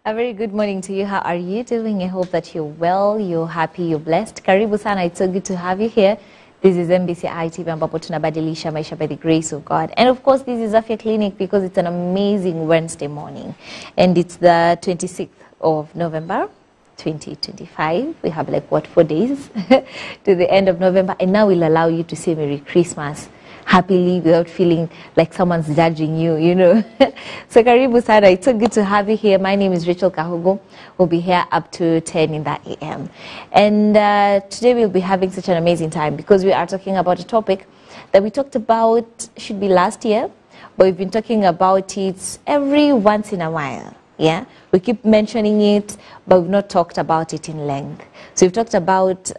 A very good morning to you. How are you doing? I hope that you're well, you're happy, you're blessed. Karibu sana. It's so good to have you here. This is MBCI TV ambapo tunabadilisha maisha by the grace of God. And of course, this is Afya Clinic because it's an amazing Wednesday morning. And it's the 26th of November, 2025. We have like, 4 days to the end of November. And now we'll allow you to say Merry Christmas happily without feeling like someone's judging you, you know. So karibu sana. It's so good to have you here. My name is Rachel Kahugo. We'll be here up to 10 in the AM. And today we'll be having such an amazing time because we are talking about a topic that we talked about, should be last year, but we've been talking about it every once in a while. Yeah, we keep mentioning it, but we've not talked about it in length. So we've talked about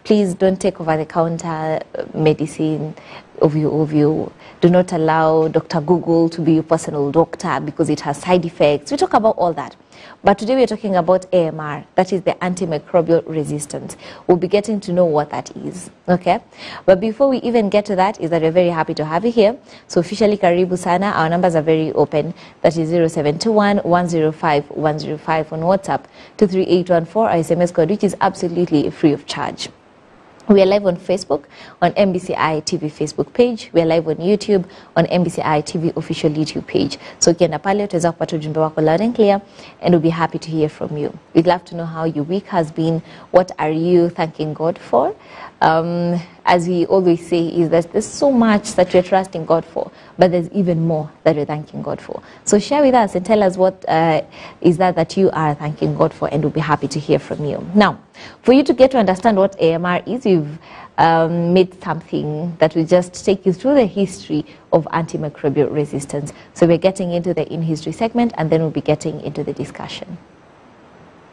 please don't take over-the-counter medicine of you. Do not allow Dr. Google to be your personal doctor because it has side effects. We talk about all that. But today we're talking about AMR, that is the antimicrobial resistance. We'll be getting to know what that is, okay? But before we even get to that, is that we're very happy to have you here. So officially, karibu sana. Our numbers are very open. That is 0721 105 105 on WhatsApp, 23814, our SMS code, which is absolutely free of charge. We are live on Facebook, on MBCI TV Facebook page. We are live on YouTube, on MBCI TV official YouTube page. So ukienda pale utaweza kupata ujumbe wako loud and clear, and we'll be happy to hear from you. We'd love to know how your week has been. What are you thanking God for? As we always say, is that there's so much that we're trusting God for, but there's even more that we're thanking God for. So share with us and tell us what is that you are thanking God for, and we'll be happy to hear from you. Now, for you to get to understand what AMR is, we've made something that will just take you through the history of antimicrobial resistance. So we're getting into the in history segment, and then we'll be getting into the discussion.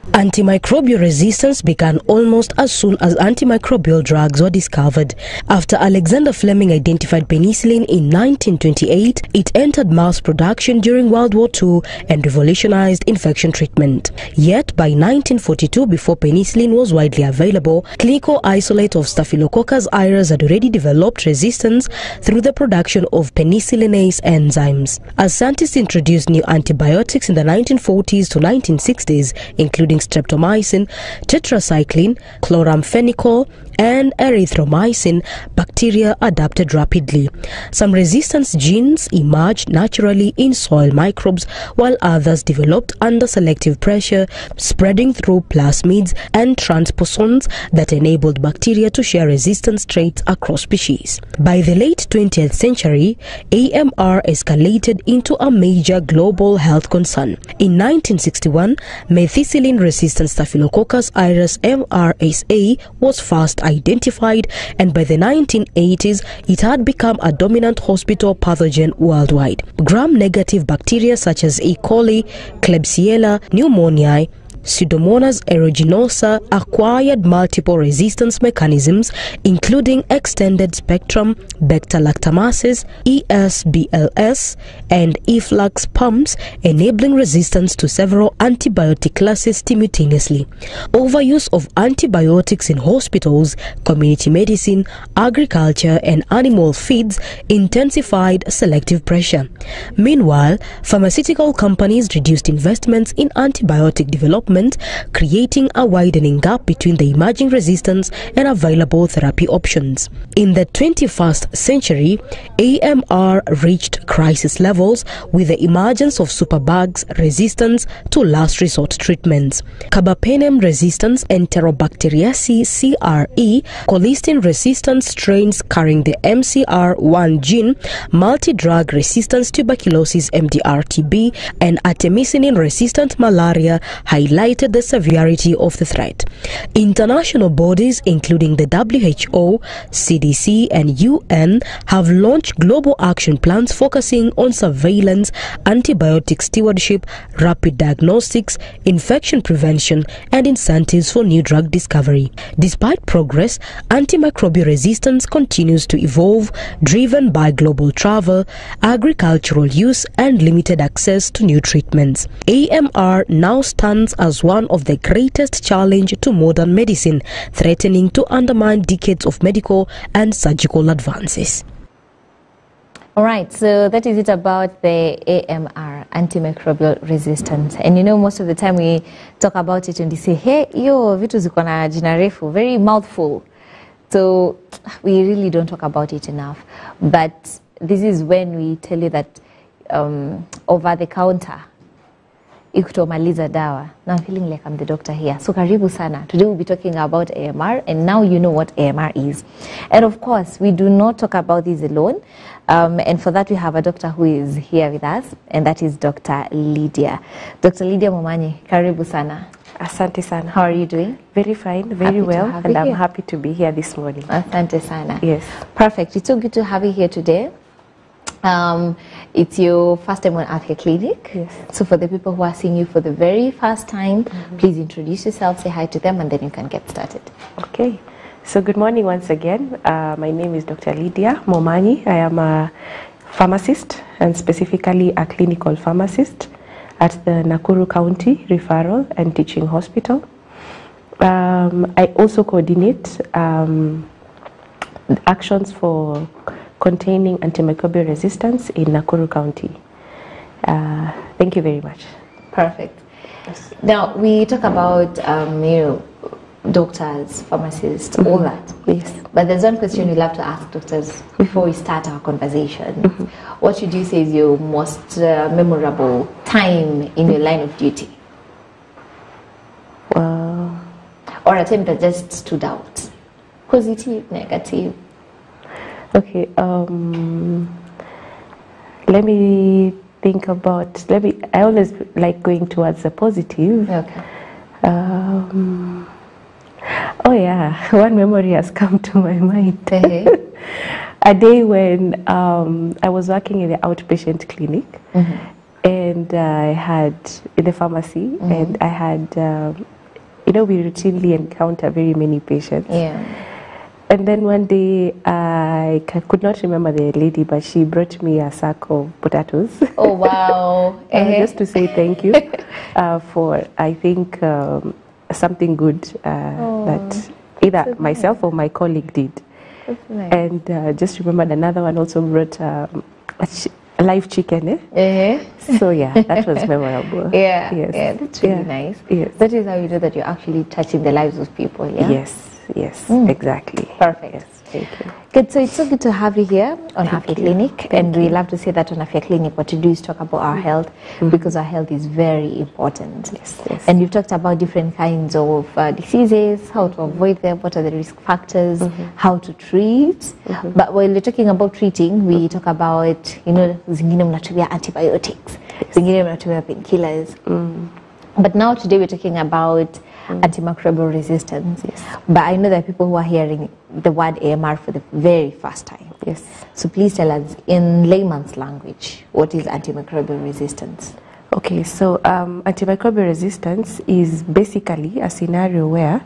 Antimicrobial resistance began almost as soon as antimicrobial drugs were discovered. After Alexander Fleming identified penicillin in 1928, it entered mass production during World War II and revolutionized infection treatment. Yet by 1942, before penicillin was widely available, clinical isolate of Staphylococcus aureus had already developed resistance through the production of penicillinase enzymes. As scientists introduced new antibiotics in the 1940s to 1960s, including streptomycin, tetracycline, chloramphenicol, and erythromycin, bacteria adapted rapidly. Some resistance genes emerged naturally in soil microbes, while others developed under selective pressure, spreading through plasmids and transposons that enabled bacteria to share resistance traits across species. By the late 20th century, AMR escalated into a major global health concern. In 1961, methicillin-resistant Staphylococcus aureus MRSA was first identified, and by the 1980s, it had become a dominant hospital pathogen worldwide. Gram-negative bacteria such as E. coli, Klebsiella pneumoniae, Pseudomonas aeruginosa acquired multiple resistance mechanisms, including extended spectrum beta-lactamases, ESBLS, and efflux pumps, enabling resistance to several antibiotic classes simultaneously. Overuse of antibiotics in hospitals, community medicine, agriculture, and animal feeds intensified selective pressure. Meanwhile, pharmaceutical companies reduced investments in antibiotic development, creating a widening gap between the emerging resistance and available therapy options. In the 21st century, AMR reached crisis levels with the emergence of superbugs resistance to last resort treatments, carbapenem resistance, Enterobacteriaceae CRE, colistin resistant strains carrying the MCR1 gene, multi-drug resistance tuberculosis MDR-TB, and artemisinin resistant malaria highlighted the severity of the threat. International bodies including the WHO, CDC, and UN have launched global action plans focusing on surveillance, antibiotic stewardship, rapid diagnostics, infection prevention, and incentives for new drug discovery. Despite progress, antimicrobial resistance continues to evolve, driven by global travel, agricultural use, and limited access to new treatments. AMR now stands as one of the greatest challenges to modern medicine, threatening to undermine decades of medical and surgical advances. All right, so that is it about the AMR, antimicrobial resistance. And you know, most of the time we talk about it and they say, hey, yo, vitu ziko na jina refu, very mouthful. So we really don't talk about it enough. But this is when we tell you that over the counter, ikutomaliza dawa. Now I'm feeling like I'm the doctor here. So karibu sana. Today we'll be talking about AMR, and now you know what AMR is. And of course, we do not talk about this alone. And for that, we have a doctor who is here with us, and that is Dr. Lydia. Dr. Lydia Momanyi, karibu sana. Asante sana. How are you doing? Very fine, very well, and I'm happy to be here this morning. Asante sana. Yes. Perfect. It's so good to have you here today. It's your first time on Afya Clinic. Yes. So for the people who are seeing you for the very first time, please introduce yourself, say hi to them, and then you can get started. Okay. So good morning once again. My name is Dr. Lydia Momanyi. I am a pharmacist, and specifically a clinical pharmacist at the Nakuru County Referral and Teaching Hospital. I also coordinate actions for containing antimicrobial resistance in Nakuru County. Thank you very much. Perfect. Yes. Now, we talk about doctors, pharmacists, all that. Yes. But there's one question we love to ask doctors before we start our conversation. What should you say is your most memorable time in your line of duty? Or a time that just stood out? Positive, negative? Okay, let me think about, I always like going towards the positive. Okay. Oh yeah, one memory has come to my mind. A day when I was working in the outpatient clinic, and I had, in the pharmacy, and I had, we routinely encounter very many patients. Yeah. And then one day, I could not remember the lady, but she brought me a sack of potatoes. Oh, wow. Just to say thank you for, I think, something good that either myself or my colleague did. That's nice. And just remembered another one also brought a live chicken. So yeah, that was memorable. Yeah, yes. Yeah, that's really nice. Yes. That is how you know that you're actually touching the lives of people, yeah? Yes, exactly. Perfect. Yes, thank you. Good, so it's so good to have you here on Afya Clinic, and we love to say that on Afya Clinic what we do is talk about our health, because our health is very important. Yes. And you've talked about different kinds of diseases, how to avoid them, what are the risk factors, how to treat. But when we're talking about treating, we talk about, zingine mnatumia antibiotics, zingine mnatumia painkillers. But now today we're talking about antimicrobial resistance. Yes. But I know there are people who are hearing the word AMR for the very first time. Yes. So please tell us in layman's language, what is antimicrobial resistance? Okay, so antimicrobial resistance is basically a scenario where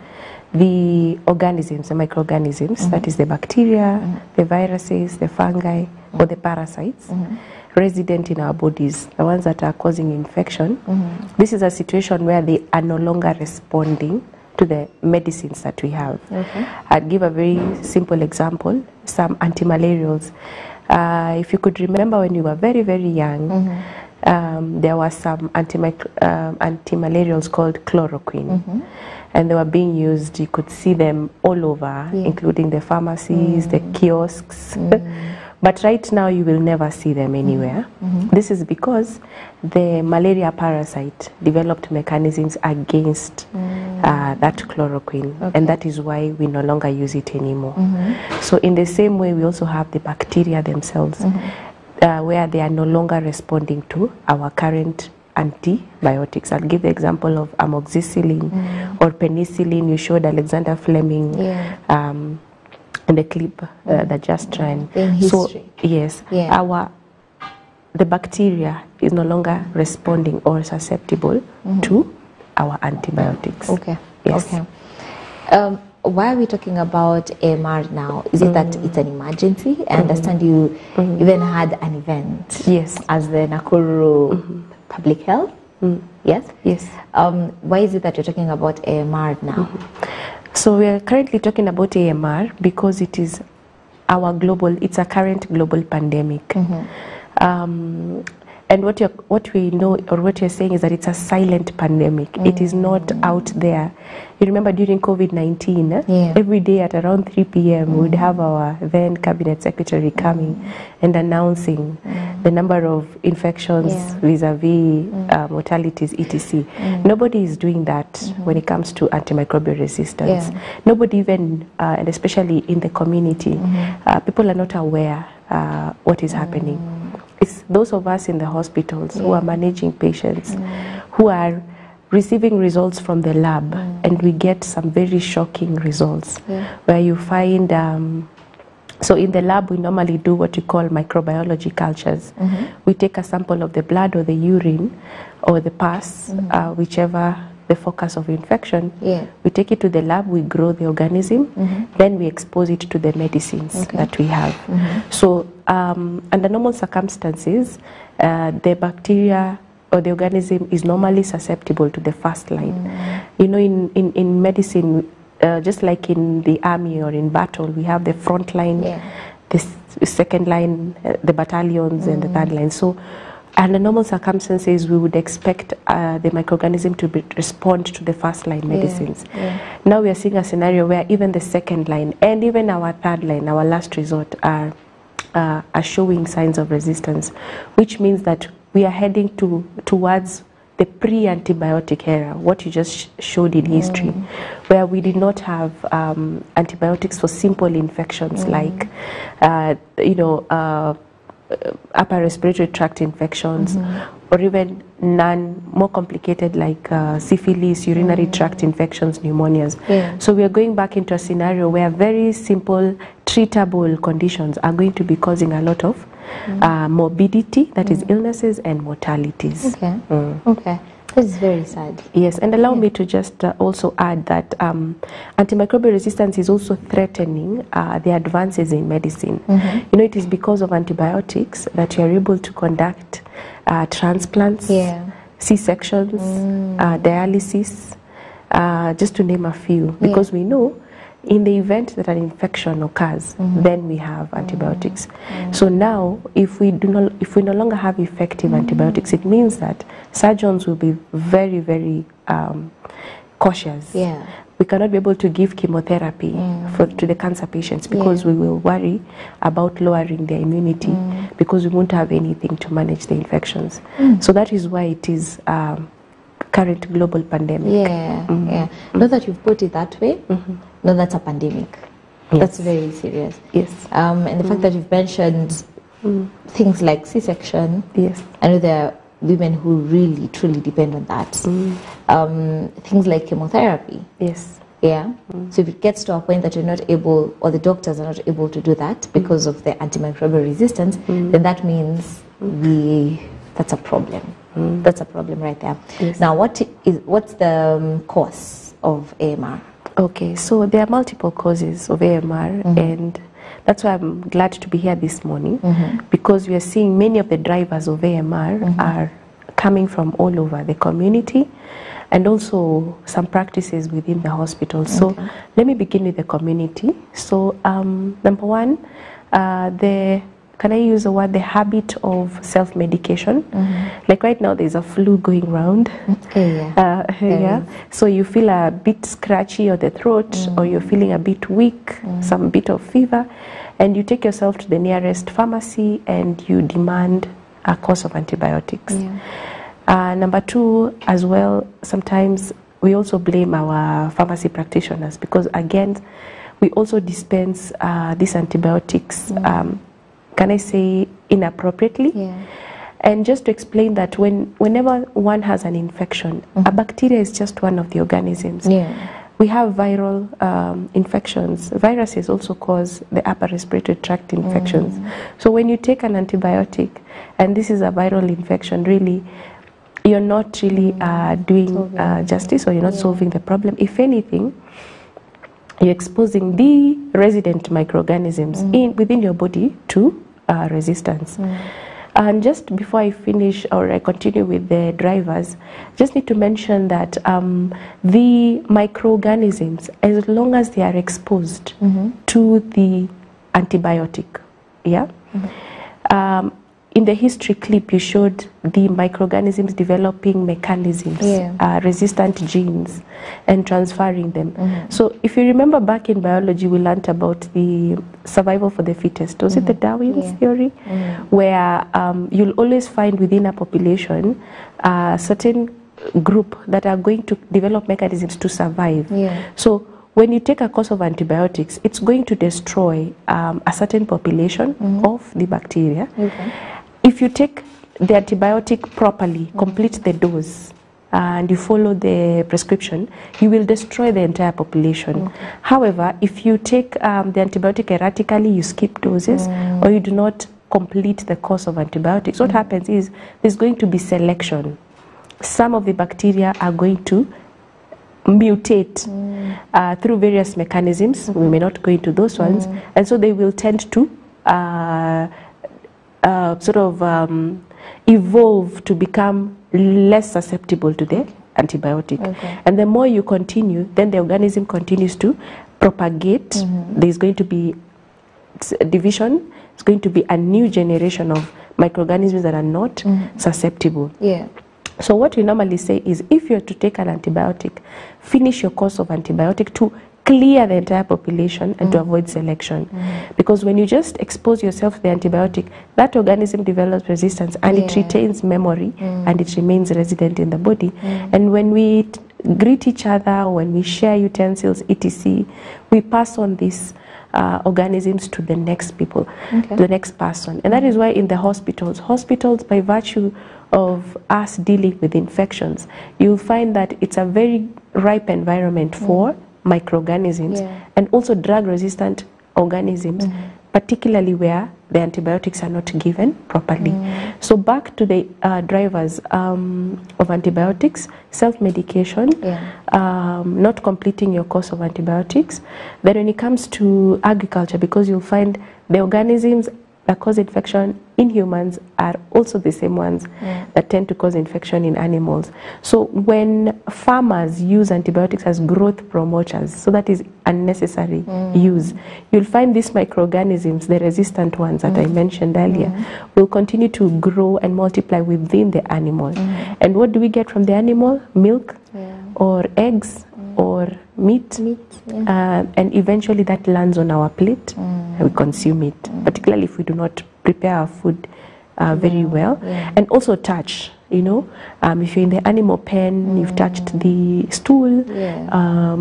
the organisms, the microorganisms, that is the bacteria, the viruses, the fungi, or the parasites, resident in our bodies, the ones that are causing infection. This is a situation where they are no longer responding to the medicines that we have. I'd give a very simple example, some antimalarials. If you could remember when you were very, very young, there were some antimalarials called chloroquine. And they were being used, you could see them all over, including the pharmacies, the kiosks. But right now you will never see them anywhere. This is because the malaria parasite developed mechanisms against that chloroquine, and that is why we no longer use it anymore. So in the same way, we also have the bacteria themselves, where they are no longer responding to our current antibiotics. I'll give the example of amoxicillin or penicillin. You showed Alexander Fleming in the clip that just ran. So yes, the bacteria is no longer responding or susceptible to our antibiotics. Yes. Why are we talking about AMR now? Is it that it's an emergency? I understand you even had an event. Yes. As the Nakuru Public Health. Yes. Why is it that you're talking about AMR now? So we are currently talking about AMR because it is it's a current global pandemic. And what we know, or what you're saying, is that it's a silent pandemic. It is not out there. You remember during COVID-19, every day at around 3 p.m. we'd have our then cabinet secretary coming and announcing the number of infections vis-a-vis mortalities, etc. Nobody is doing that when it comes to antimicrobial resistance. Nobody even, and especially in the community, people are not aware what is happening. It's those of us in the hospitals who are managing patients, who are receiving results from the lab, and we get some very shocking results where you find, so in the lab we normally do what we call microbiology cultures. We take a sample of the blood or the urine or the pus, whichever the focus of infection. We take it to the lab, we grow the organism, then we expose it to the medicines that we have. So under normal circumstances, the bacteria or the organism is normally susceptible to the first line. You know, in medicine, just like in the army or in battle, we have the front line, the second line, the battalions, and the third line. So under normal circumstances, we would expect the microorganism to respond to the first line medicines. Now we are seeing a scenario where even the second line and even our third line, our last resort, are showing signs of resistance, which means that we are heading towards the pre-antibiotic era, what you just showed in history, where we did not have antibiotics for simple infections like, you know, upper respiratory tract infections, or even more complicated like syphilis, urinary tract infections, pneumonias. So we are going back into a scenario where very simple treatable conditions are going to be causing a lot of morbidity, that is illnesses and mortalities. Okay. This is very sad. Yes, and allow me to just also add that antimicrobial resistance is also threatening the advances in medicine. You know, it is because of antibiotics that you are able to conduct transplants, C-sections, dialysis, just to name a few, because we know in the event that an infection occurs, then we have antibiotics. So now, if we no longer have effective antibiotics, it means that surgeons will be very, very cautious. We cannot be able to give chemotherapy to the cancer patients because we will worry about lowering their immunity because we won't have anything to manage the infections. So that is why it is current global pandemic. Not that you've put it that way. No, that's a pandemic. That's very serious. And the fact that you've mentioned things like C-section. I know there are women who really, truly depend on that. Things like chemotherapy. So if it gets to a point that you're not able, or the doctors are not able to do that because of the antimicrobial resistance, then that means that's a problem. That's a problem right there. Now, what's the cause of AMR? Okay, so there are multiple causes of AMR, and that's why I'm glad to be here this morning, because we are seeing many of the drivers of AMR are coming from all over the community, and also some practices within the hospital. So let me begin with the community. So number one, can I use the word, the habit of self-medication? Like right now there's a flu going around. So you feel a bit scratchy on the throat, or you're feeling a bit weak, some bit of fever, and you take yourself to the nearest pharmacy and you demand a course of antibiotics. Number two, as well, sometimes we also blame our pharmacy practitioners because, again, we also dispense these antibiotics, can I say, inappropriately? And just to explain that whenever one has an infection, a bacteria is just one of the organisms. We have viral infections. Viruses also cause the upper respiratory tract infections. So when you take an antibiotic, and this is a viral infection, really, you're not really doing justice, or you're not solving the problem. If anything, you're exposing the resident microorganisms within your body to resistance. And just before I finish or I continue with the drivers, just need to mention that the microorganisms, as long as they are exposed to the antibiotic, in the history clip, you showed the microorganisms developing mechanisms, resistant genes, and transferring them. So if you remember back in biology, we learned about the survival for the fittest. Was it the Darwin's theory? Where you'll always find within a population a certain group that are going to develop mechanisms to survive. So when you take a course of antibiotics, it's going to destroy a certain population of the bacteria. If you take the antibiotic properly, complete the dose, and you follow the prescription, you will destroy the entire population. However, if you take the antibiotic erratically, you skip doses, or you do not complete the course of antibiotics, what happens is there's going to be selection. Some of the bacteria are going to mutate through various mechanisms. We may not go into those ones, and so they will tend to evolve to become less susceptible to the antibiotic. And the more you continue, then the organism continues to propagate. There's going to be division. It's going to be a new generation of microorganisms that are not susceptible. So what we normally say is, if you're to take an antibiotic, finish your course of antibiotic to clear the entire population and to avoid selection. Because when you just expose yourself to the antibiotic, that organism develops resistance, and it retains memory, and it remains resident in the body. And when we greet each other, when we share utensils, etc., we pass on these organisms to the next people, the next person. And that is why in the hospitals, by virtue of us dealing with infections, you'll find that it's a very ripe environment for microorganisms and also drug-resistant organisms, particularly where the antibiotics are not given properly. So back to the drivers of antibiotics: self-medication, not completing your course of antibiotics. Then when it comes to agriculture, because you'll find the organisms that cause infection in humans are also the same ones that tend to cause infection in animals. So when farmers use antibiotics as growth promoters, so that is unnecessary use, you'll find these microorganisms, the resistant ones that I mentioned earlier, will continue to grow and multiply within the animal. And what do we get from the animal? Milk or eggs or meat, and eventually that lands on our plate and we consume it, particularly if we do not prepare our food very well. And also touch, you know, if you're in the animal pen, you've touched the stool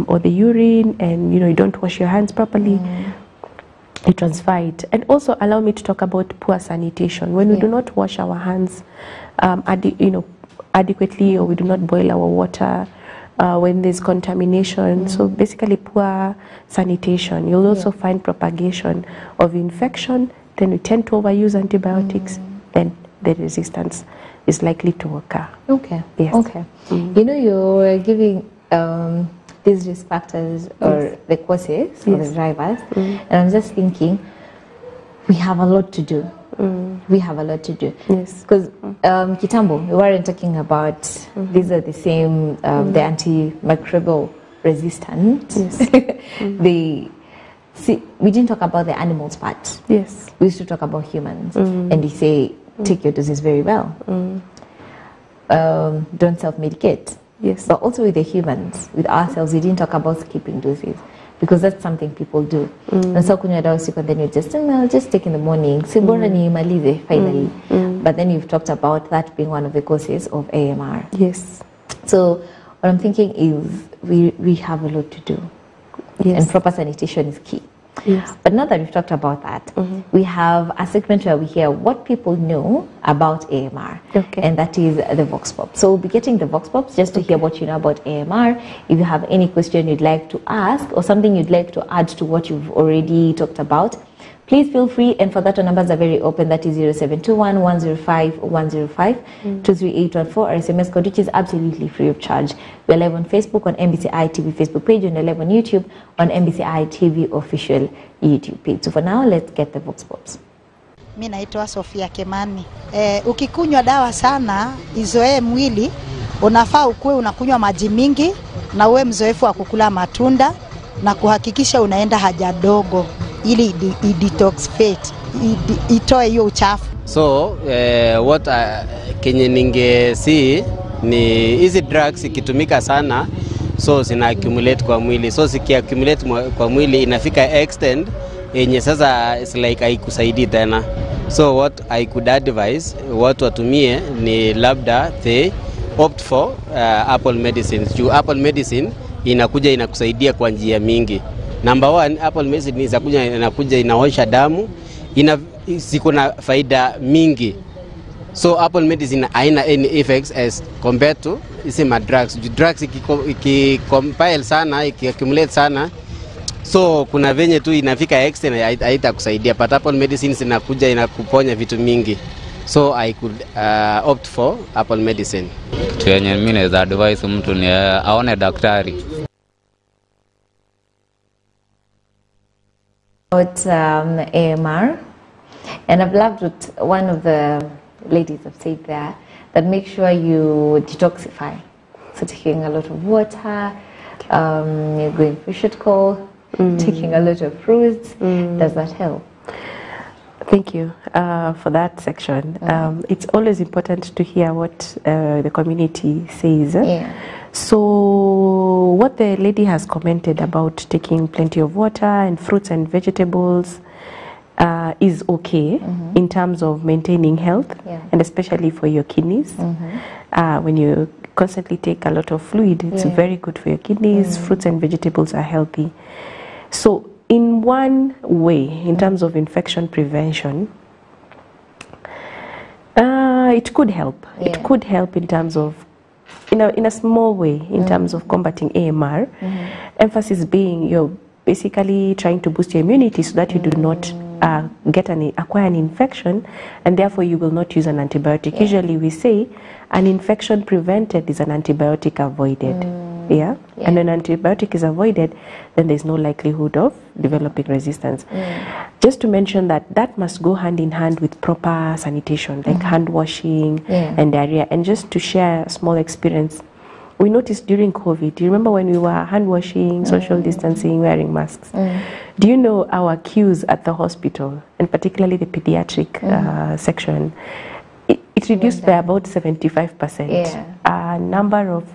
or the urine, and you know, you don't wash your hands properly, you transfer it. And also allow me to talk about poor sanitation. When we do not wash our hands adequately, or we do not boil our water, when there's contamination, so basically poor sanitation, you'll also find propagation of infection. Then we tend to overuse antibiotics, then the resistance is likely to occur. You know, you're giving these risk factors or the causes or the drivers, and I'm just thinking we have a lot to do. We have a lot to do. Because Kitambo, we weren't talking about these are the same, the antimicrobial resistant. We didn't talk about the animals part. We used to talk about humans, and we say take your doses very well. Don't self-medicate. But also with the humans, with ourselves, we didn't talk about skipping doses, because that's something people do. And so kunywa dawa usiku, and then you just, I'll just take in the morning, si bora ni malize finally. But then you've talked about that being one of the causes of AMR. So what I'm thinking is we have a lot to do, and proper sanitation is key. But now that we've talked about that, we have a segment where we hear what people know about AMR, and that is the Vox Pop. So we'll be getting the Vox Pops just to hear what you know about AMR. If you have any question you'd like to ask or something you'd like to add to what you've already talked about, please feel free, and for that our numbers are very open. That is 0721 105 105 23814, our SMS code, which is absolutely free of charge. We're live on Facebook on MBCI TV Facebook page, and we're live on YouTube on MBCI TV official YouTube page. So for now, let's get the Vox Pops. Mimi naitwa Sofia Kemani. Ukikunywa dawa sana izoee mwili, unafaa ukuwe unakunywa maji mingi, na uwe mzoefu wa kukula matunda, na kuhakikisha unaenda haja dogo ili i-detoxify, itoe hiyo uchafu. So what kenye ningesi ni hizi drugs ikitumika sana, so zina accumulate kwa mwili. So zikiaccumulate kwa mwili inafika extend yenye sasa it's like haikusaidii tena. So what I could advise watu watumie ni labda they opt for apple medicines. Juu apple medicine inakusaidia kwa njia mingi. Number one, apple medicine inakuja inaosha damu, ziko na faida mingi. So apple medicine haina any effects as compared to isema drugs. Drugs ikicompile sana, ikiaccumulate sana, so kuna venye tu inafika extend haitakusaidia. But apple medicine inakuja inakuponya vitu mingi. So I could opt for apple medicine. Kitu yenye mimi naweza advise mtu ni aone daktari. About AMR, and I've loved what one of the ladies have said there, that make sure you detoxify. So taking a lot of water, you're going for short call, taking a lot of fruits. Does that help? Thank you for that section. It's always important to hear what the community says. Yeah. So what the lady has commented about taking plenty of water and fruits and vegetables is okay in terms of maintaining health, and especially for your kidneys. When you constantly take a lot of fluid, it's very good for your kidneys. Fruits and vegetables are healthy. So in one way, in terms of infection prevention, it could help. It could help in terms of, in a small way, in terms of combating AMR. Emphasis being you're basically trying to boost your immunity so that you do not acquire an infection, and therefore you will not use an antibiotic. Usually we say an infection prevented is an antibiotic avoided. And when an antibiotic is avoided, then there's no likelihood of developing resistance. Just to mention that must go hand in hand with proper sanitation, like hand washing and diarrhea. And just to share a small experience, we noticed during COVID, do you remember when we were hand washing, social distancing, wearing masks? Do you know our queues at the hospital, and particularly the pediatric section, it reduced by about 75%. A number of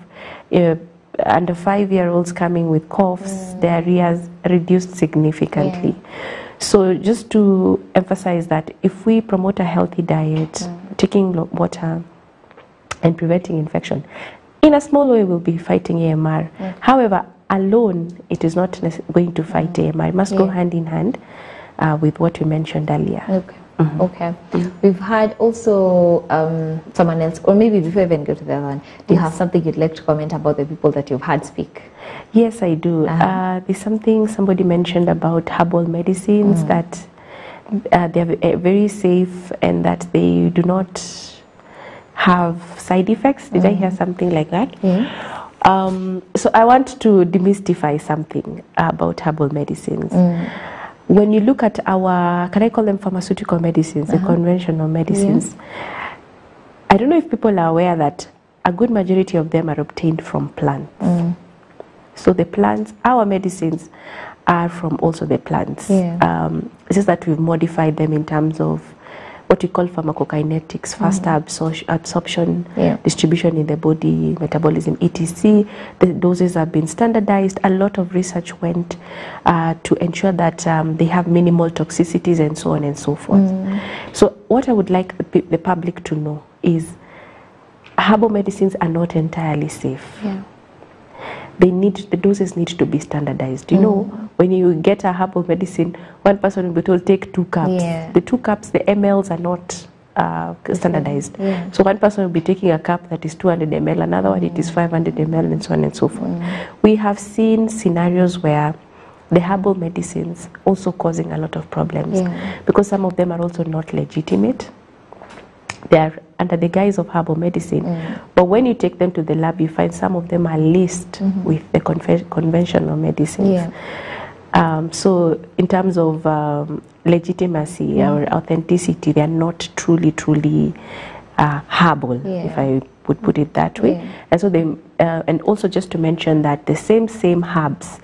under 5-year-olds coming with coughs, diarrheas reduced significantly. So just to emphasize that if we promote a healthy diet, taking water and preventing infection, in a small way we'll be fighting AMR. However, alone it is not going to fight AMR. It must go hand in hand with what we mentioned earlier. Okay. Okay. We've had also someone else, or maybe before I even go to the other one, do you have something you'd like to comment about the people that you've had speak? Yes, I do. There's something somebody mentioned about herbal medicines, that they're very safe and that they do not have side effects. Did I hear something like that? So I want to demystify something about herbal medicines. When you look at our, can I call them pharmaceutical medicines, the conventional medicines, I don't know if people are aware that a good majority of them are obtained from plants. So the plants, our medicines are from also the plants. It's just that we've modified them in terms of what we call pharmacokinetics, faster absorption, distribution in the body, metabolism, etc. The doses have been standardized. A lot of research went to ensure that they have minimal toxicities and so on and so forth. So what I would like the public to know is herbal medicines are not entirely safe. The doses need to be standardized. You know, when you get a herbal medicine, one person will be told take 2 cups. The 2 cups, the mLs are not standardized. So one person will be taking a cup that is 200 ml, another one it is 500 ml, and so on and so forth. We have seen scenarios where the herbal medicines also causing a lot of problems because some of them are also not legitimate. They are under the guise of herbal medicine, but when you take them to the lab, you find some of them are laced with the conventional medicines. So in terms of legitimacy or authenticity, they are not truly herbal, if I would put it that way. And so they, and also just to mention that the same herbs,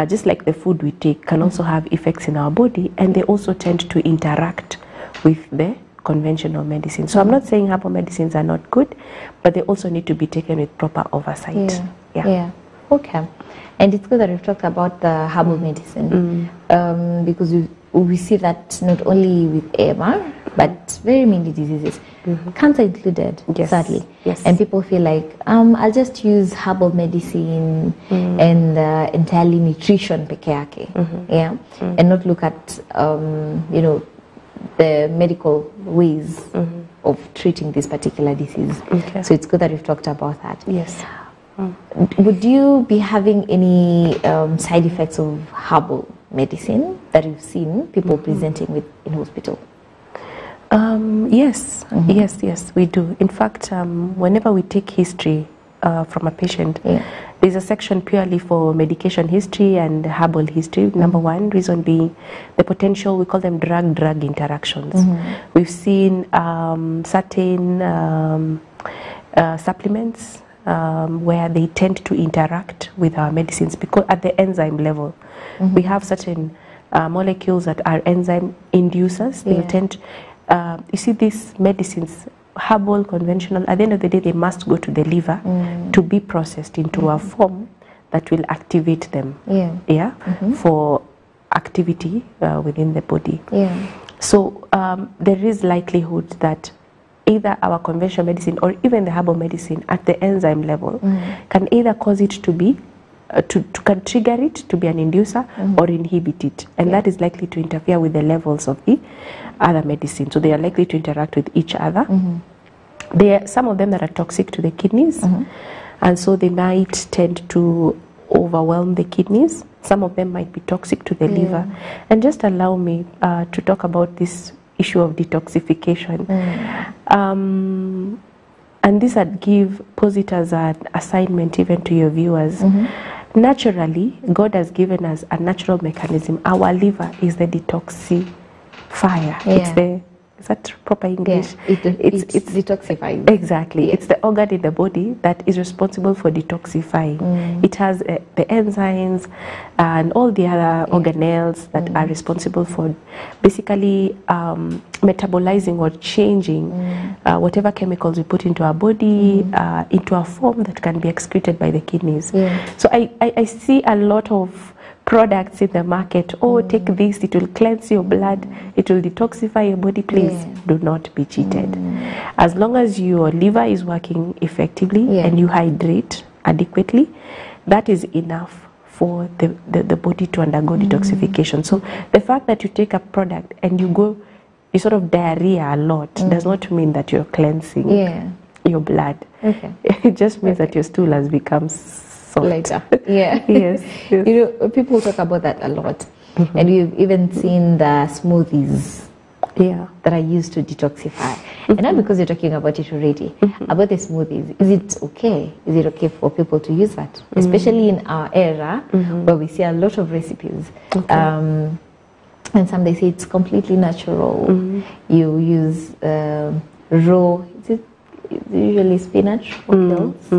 just like the food we take, can also have effects in our body, and they also tend to interact with the conventional medicine. So I'm not saying herbal medicines are not good, but they also need to be taken with proper oversight. Yeah. Okay. And it's good that we've talked about the herbal medicine because we see that not only with AMR, but very many diseases, cancer included, sadly. Yes. And people feel like, I'll just use herbal medicine and entirely nutrition peke yake, and not look at, the medical ways of treating this particular disease. Okay. So it's good that we've talked about that. Yes. Would you be having any side effects of herbal medicine that you've seen people presenting with in hospital? Yes, we do. In fact, whenever we take history from a patient, there's a section purely for medication history and herbal history. Number one, reason being the potential, we call them drug-drug interactions. We've seen certain supplements where they tend to interact with our medicines because at the enzyme level, we have certain molecules that are enzyme inducers. They tend, you see, these medicines, herbal, conventional, at the end of the day, they must go to the liver to be processed into a form that will activate them for activity within the body. So there is likelihood that either our conventional medicine or even the herbal medicine at the enzyme level can either cause it to be can trigger it to be an inducer or inhibit it, and that is likely to interfere with the levels of the other medicine. So they are likely to interact with each other. There are some of them that are toxic to the kidneys, and so they might tend to overwhelm the kidneys. Some of them might be toxic to the liver. And just allow me to talk about this issue of detoxification. And this I'd pose it as an assignment even to your viewers. Naturally, God has given us a natural mechanism. Our liver is the detoxifier. It's the, is that proper English? It's detoxifying. Exactly. It's the organ in the body that is responsible for detoxifying. It has the enzymes and all the other organelles that are responsible for basically metabolizing or changing whatever chemicals we put into our body into a form that can be excreted by the kidneys. So I see a lot of products in the market. Take this, it will cleanse your blood, it will detoxify your body. Please do not be cheated. As long as your liver is working effectively and you hydrate adequately, that is enough for the body to undergo detoxification. So the fact that you take a product and you sort of diarrhea a lot does not mean that you're cleansing your blood. It just means that your stool has become salt. Later. Yes. You know, people talk about that a lot. And we've even seen the smoothies that are used to detoxify. And not because you're talking about it already, about the smoothies. Is it okay? Is it okay for people to use that? Especially in our era where we see a lot of recipes. And some they say it's completely natural. You use raw, usually spinach or pills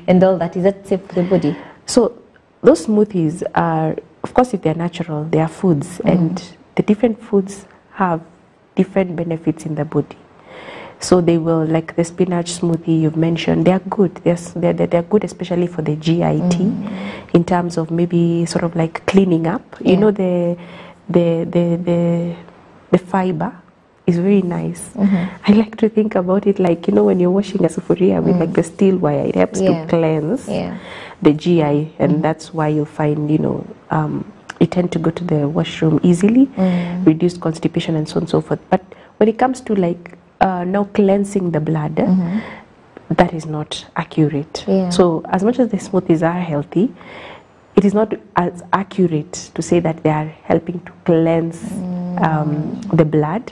and all that. Is that safe for the body? So those smoothies are, of course, if they're natural, they are foods, and the different foods have different benefits in the body. So they will, like the spinach smoothie you've mentioned, they are good. They're good, especially for the GIT, in terms of maybe sort of like cleaning up. You know, the fiber is very nice. I like to think about it like, you know, when you're washing a sufuria with like the steel wire, it helps to cleanse the GI, and that's why you'll find, you know, you tend to go to the washroom easily, reduce constipation and so on and so forth. But when it comes to like now cleansing the blood, that is not accurate. So as much as the smoothies are healthy, it is not as accurate to say that they are helping to cleanse the blood.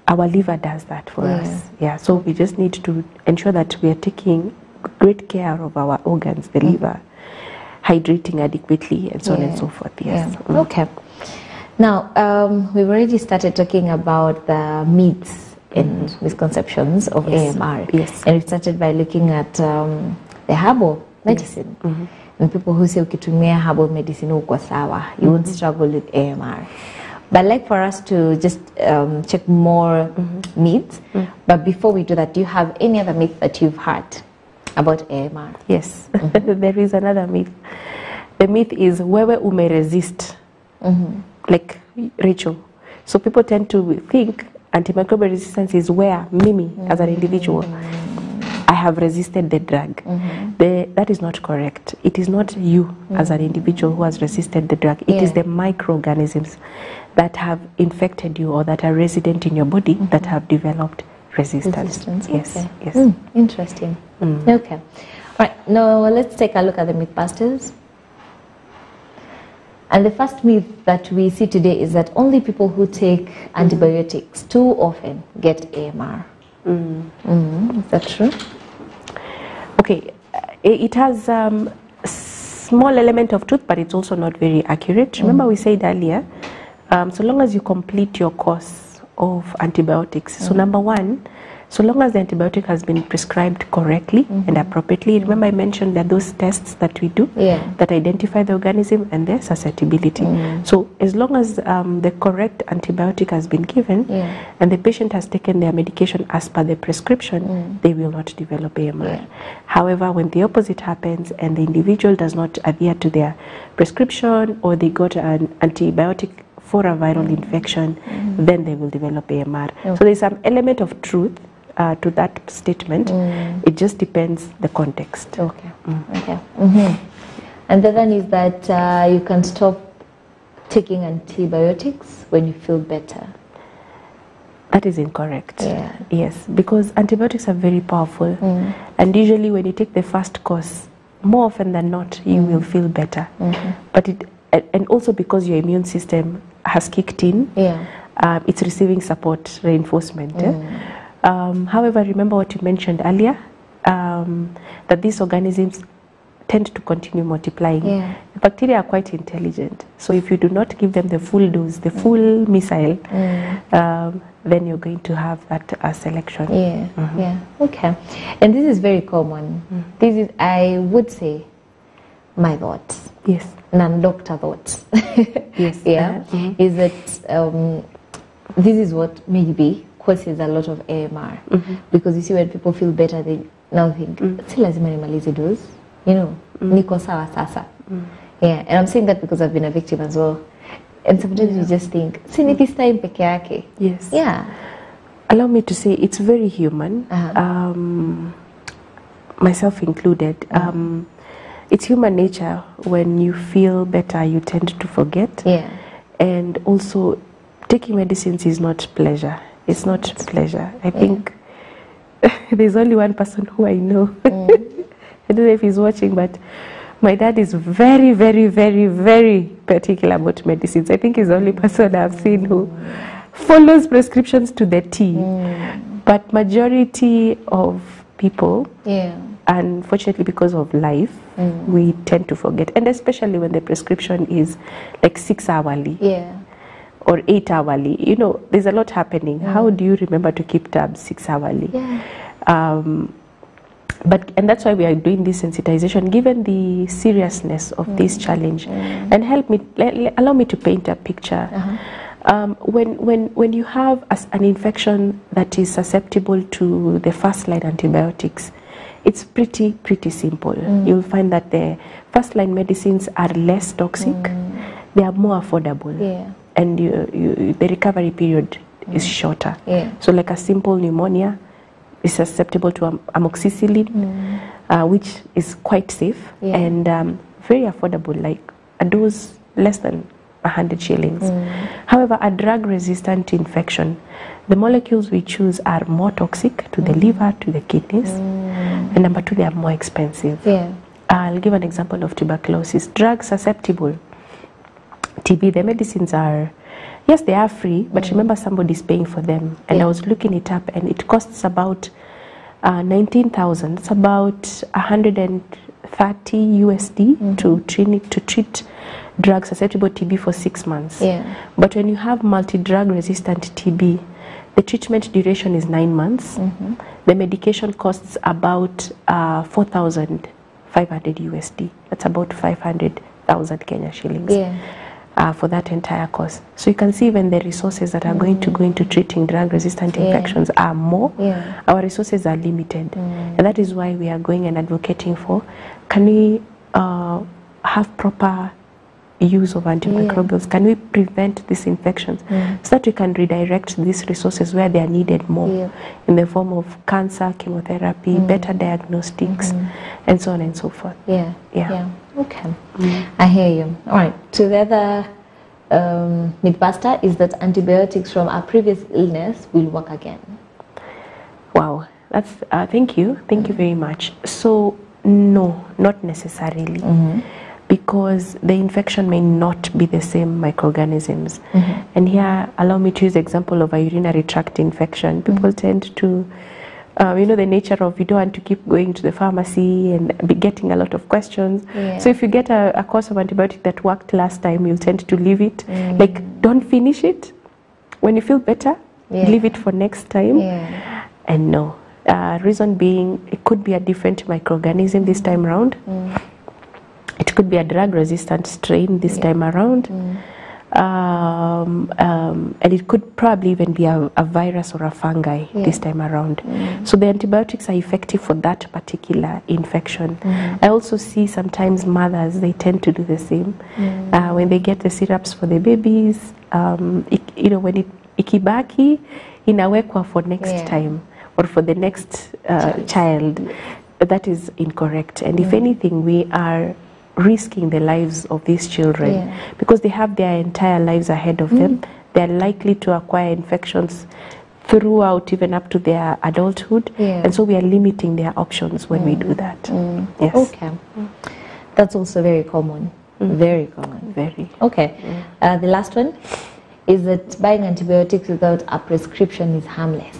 Our liver does that for us. So we just need to ensure that we are taking great care of our organs, the liver, hydrating adequately, and so on and so forth. Okay. Now, we've already started talking about the myths and misconceptions of AMR. And we started by looking at the herbal medicine. And people who say ukitumia herbal medicine uko sawa, you won't struggle with AMR. But I'd like for us to just check more myths. But before we do that, do you have any other myth that you've heard about AMR? Yes, there is another myth. The myth is wewe ume resist, like Rachel. So people tend to think antimicrobial resistance is where mimi, as an individual, I have resisted the drug. That is not correct. It is not you as an individual who has resisted the drug. It is the microorganisms that have infected you or that are resident in your body that have developed resistance. Yes, okay. yes. Interesting. Okay. All right, now let's take a look at the mythbusters. And the first myth that we see today is that only people who take antibiotics too often get AMR. Is that true? Okay, it has small element of truth, but it's also not very accurate. Remember we said earlier, so long as you complete your course of antibiotics, so number one, so long as the antibiotic has been prescribed correctly and appropriately. Remember I mentioned that those tests that we do that identify the organism and their susceptibility. So as long as the correct antibiotic has been given and the patient has taken their medication as per the prescription, they will not develop AMR. However, when the opposite happens and the individual does not adhere to their prescription, or they got an antibiotic for a viral infection, then they will develop AMR. So there's some element of truth to that statement. It just depends the context. Okay. Okay. And the other is that you can stop taking antibiotics when you feel better. That is incorrect. Yes, because antibiotics are very powerful, and usually when you take the first course, more often than not, you will feel better. But and also because your immune system has kicked in, it's receiving support, reinforcement. However, remember what you mentioned earlier, that these organisms tend to continue multiplying. The bacteria are quite intelligent. So if you do not give them the full dose, the full missile, then you're going to have that selection. Okay. And this is very common. This is, I would say, my thoughts. Yes. Non-doctor thoughts. Yes. Is that this is what maybe causes a lot of AMR. Because you see, when people feel better, they now think, si lazima nimalize dose, you know, niko sawa sasa. And I'm saying that because I've been a victim as well. And sometimes you just think, si ni this time peke yake. Yes. Allow me to say, it's very human, myself included. It's human nature. When you feel better, you tend to forget. And also, taking medicines is not pleasure. It's not pleasure. I think there's only one person who I know. I don't know if he's watching, but my dad is very, very, very, very particular about medicines. I think he's the only person I've seen who follows prescriptions to the T. But majority of people, unfortunately because of life, we tend to forget. And especially when the prescription is like 6 hourly. Or 8 hourly, you know, there's a lot happening. How do you remember to keep tabs 6 hourly? And that's why we are doing this sensitization, given the seriousness of this challenge. And allow me to paint a picture. When you have an infection that is susceptible to the first line antibiotics, it's pretty simple. You'll find that the first line medicines are less toxic, they are more affordable. And the recovery period is shorter. So like a simple pneumonia is susceptible to amoxicillin, which is quite safe and very affordable, like a dose less than 100 shillings. However, a drug-resistant infection, the molecules we choose are more toxic to the liver, to the kidneys, and number two, they are more expensive. I'll give an example of tuberculosis. Drug susceptible TB, the medicines are, yes, they are free, but remember somebody's paying for them. And I was looking it up, and it costs about 19,000. It's about 130 USD to treat drug susceptible TB for 6 months. But when you have multi-drug resistant TB, the treatment duration is 9 months. The medication costs about 4,500 USD. That's about 500,000 Kenya shillings. for that entire course. So you can see when the resources that are going to go into treating drug-resistant infections are more, our resources are limited. And that is why we are going and advocating for, can we have proper use of antimicrobials? Can we prevent these infections so that we can redirect these resources where they are needed more in the form of cancer, chemotherapy, better diagnostics, and so on and so forth. Okay, I hear you. All right, to the other mythbuster is that antibiotics from our previous illness will work again. Wow, that's thank you very much. So no, not necessarily. Because the infection may not be the same microorganisms. And here, allow me to use the example of a urinary tract infection. People tend to, you know, the nature of, you don't want to keep going to the pharmacy and be getting a lot of questions. So if you get a course of antibiotic that worked last time, you'll tend to leave it. Like, don't finish it. When you feel better, leave it for next time. And no. Reason being, it could be a different microorganism this time around. It could be a drug-resistant strain this time around. And it could probably even be a virus or a fungi this time around. So the antibiotics are effective for that particular infection. I also see sometimes mothers, they tend to do the same. When they get the syrups for the babies, you know, when ikibaki, inawekwa for next time or for the next child. That is incorrect. And if anything, we are risking the lives of these children because they have their entire lives ahead of them. They're likely to acquire infections throughout, even up to their adulthood, and so we are limiting their options when we do that. Yes. Okay. That's also very common. Very common. Very. Okay. The last one is that buying antibiotics without a prescription is harmless.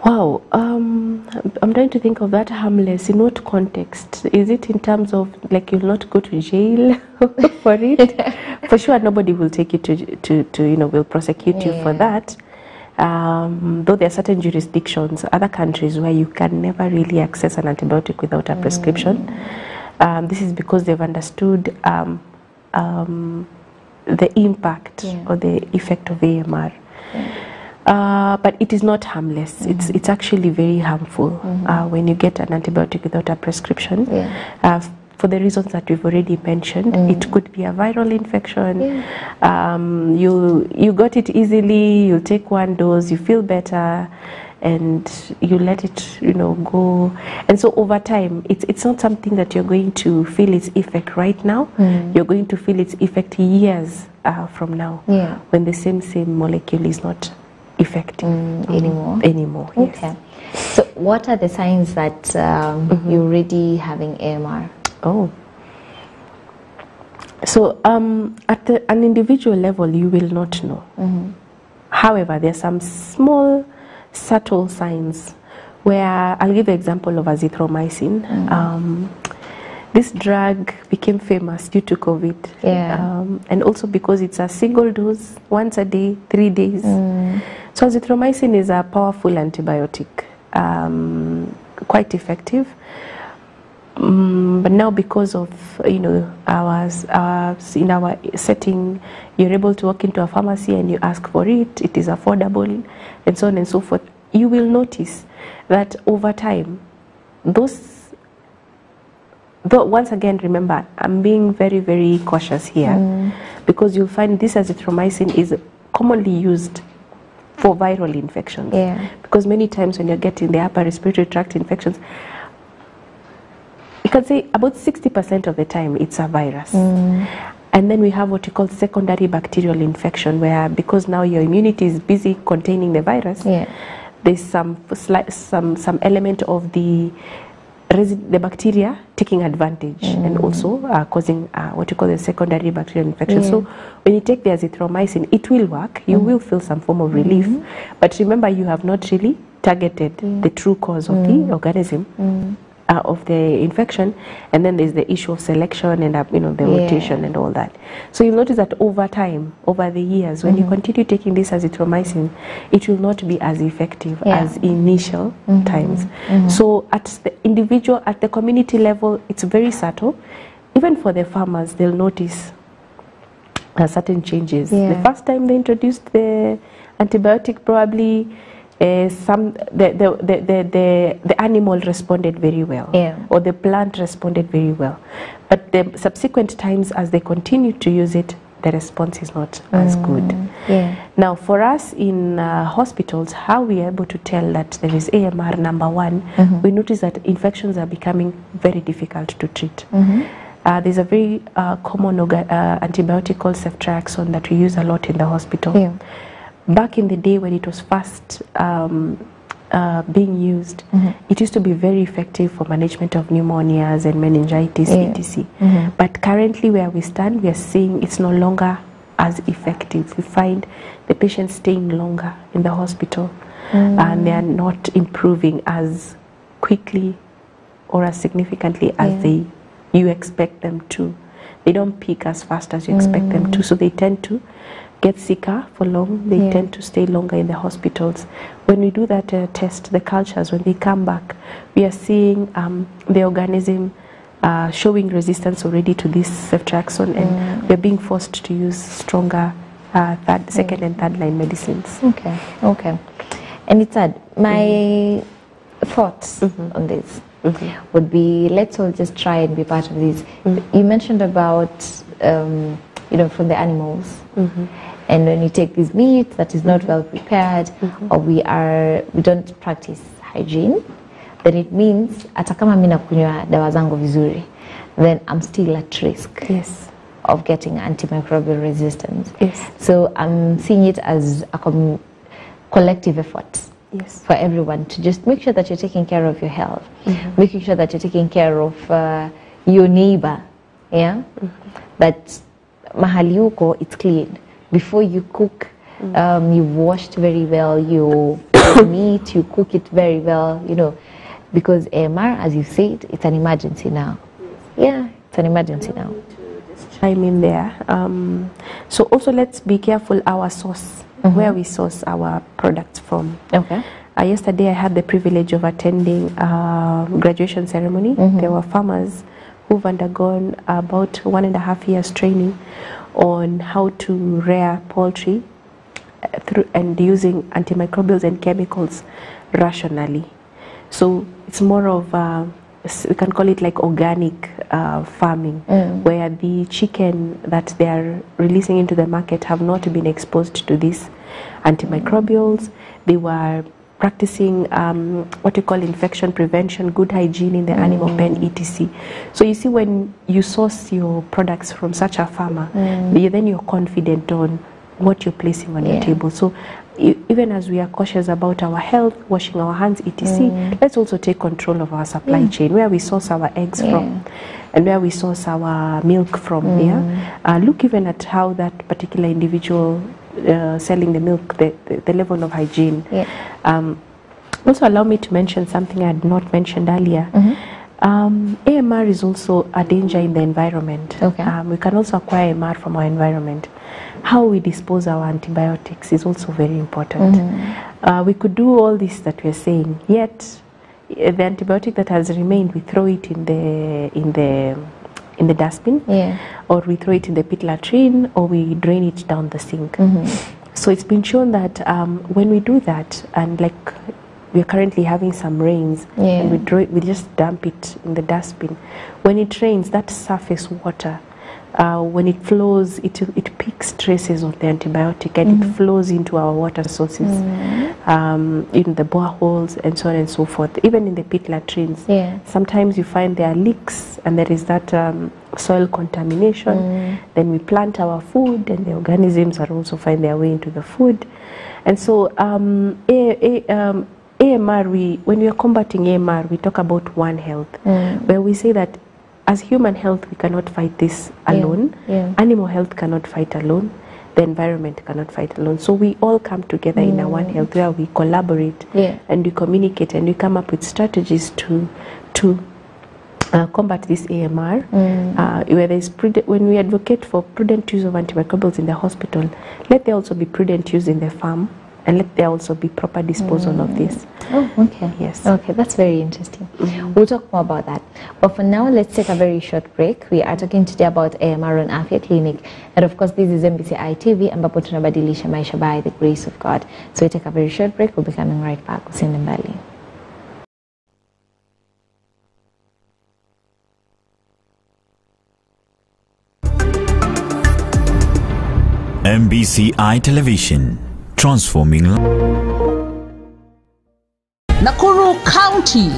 Wow, I'm trying to think of that harmless. In what context? Is it in terms of like you'll not go to jail for it? For sure, nobody will take you to you know, will prosecute you for that. Though there are certain jurisdictions, other countries where you can never really access an antibiotic without a prescription. This is because they've understood the impact or the effect of AMR. But it is not harmless. It's actually very harmful when you get an antibiotic without a prescription. For the reasons that we've already mentioned, it could be a viral infection. You got it easily. You take one dose, you feel better, and you let it, you know, go. And so over time, it's not something that you're going to feel its effect right now. You're going to feel its effect years from now, when the same molecule is not effective anymore. Okay. So what are the signs that you're already having AMR? So at an individual level, you will not know. However, there are some small, subtle signs where I'll give an example of azithromycin. This drug became famous due to COVID, and also because it's a single dose, once a day, 3 days. So azithromycin is a powerful antibiotic, quite effective. But now, because of, you know, in our setting, you're able to walk into a pharmacy and you ask for it. It is affordable, and so on and so forth. You will notice that over time, once again, remember, I'm being very, very cautious here, because you'll find this azithromycin is commonly used for viral infections. Because many times when you're getting the upper respiratory tract infections, you can say about 60% of the time it's a virus. And then we have what you call secondary bacterial infection, where because now your immunity is busy containing the virus, there's some element of the bacteria taking advantage and also causing what you call the secondary bacterial infection. So when you take the azithromycin, it will work. You will feel some form of relief. But remember, you have not really targeted the true cause of the organism, of the infection. And then there's the issue of selection and you know, the rotation and all that. So you'll notice that over time, over the years, when you continue taking this azithromycin, it will not be as effective as initial times. So at the individual, at the community level, it's very subtle. Even for the farmers, they'll notice certain changes. Yeah. The first time they introduced the antibiotic, probably the animal responded very well, or the plant responded very well. But the subsequent times, as they continued to use it, the response is not as good. Yeah. Now, for us in hospitals, how we are able to tell that there is AMR, number one, we notice that infections are becoming very difficult to treat. There's a very common antibiotic called ceftriaxone that we use a lot in the hospital. Yeah. Back in the day when it was first being used, it used to be very effective for management of pneumonias and meningitis, etc. But currently where we stand, we are seeing it's no longer as effective. We find the patients staying longer in the hospital and they are not improving as quickly or as significantly as you expect them to. They don't peak as fast as you expect them to, so they tend to get sicker for long. They tend to stay longer in the hospitals. When we do that test, the cultures, when they come back, we are seeing the organism showing resistance already to this ceftriaxone, and we're being forced to use stronger second and third line medicines. Okay, okay. And it's sad. My thoughts on this would be, let's all just try and be part of this. You mentioned about, you know, from the animals. And when you take this meat that is not well prepared, or we don't practice hygiene, then it means hata kama mimi nakunywa dawa zangu vizuri, then I'm still at risk of getting antimicrobial resistance. So I'm seeing it as a collective effort for everyone to just make sure that you're taking care of your health, making sure that you're taking care of your neighbor, that mahali uko, it's clean. Before you cook, you've washed very well, you meat, you cook it very well, you know, because AMR, as you said, it's an emergency now. Yeah, it's an emergency now. Just chime in there. So also let's be careful our source, where we source our products from. Okay. Yesterday I had the privilege of attending graduation ceremony. There were farmers who've undergone about 1.5 years training on how to rear poultry through and using antimicrobials and chemicals rationally. So it's more of we can call it like organic farming, where the chicken that they are releasing into the market have not been exposed to these antimicrobials. They were practicing what we call infection prevention, good hygiene in the animal pen, etc. So you see, when you source your products from such a farmer, then you're confident on what you're placing on your table. So even as we are cautious about our health, washing our hands, etc., let's also take control of our supply chain, where we source our eggs from and where we source our milk from. Look even at how that particular individual selling the milk, the level of hygiene. Also allow me to mention something I had not mentioned earlier. AMR is also a danger in the environment. We can also acquire AMR from our environment. How we dispose our antibiotics is also very important. We could do all this that we are saying, yet the antibiotic that has remained, we throw it in the dustbin, or we throw it in the pit latrine, or we drain it down the sink. So it's been shown that when we do that, and like we're currently having some rains, and we just dump it in the dustbin. When it rains, that surface water, when it flows, it picks traces of the antibiotic, and it flows into our water sources, in the boreholes and so on and so forth. Even in the pit latrines, sometimes you find there are leaks, and there is that soil contamination. Then we plant our food, and the organisms are also find their way into the food. And so AMR, when we are combating AMR, we talk about One Health, where we say that as human health, we cannot fight this alone. Animal health cannot fight alone. The environment cannot fight alone. So we all come together in a One Health, where we collaborate and we communicate, and we come up with strategies to combat this AMR. Where there's when we advocate for prudent use of antimicrobials in the hospital, let there also be prudent use in the farm, and let there also be proper disposal of this. Oh, okay. Yes. Okay, that's very interesting. We'll talk more about that. But for now, let's take a very short break. We are talking today about AMR on Afya Clinic. And of course, this is MBCI TV, ambapo tunabadilisha maisha by the grace of God. So we take a very short break. We'll be coming right back. Usiende mbali. MBCI Television, transforming Nakuru County.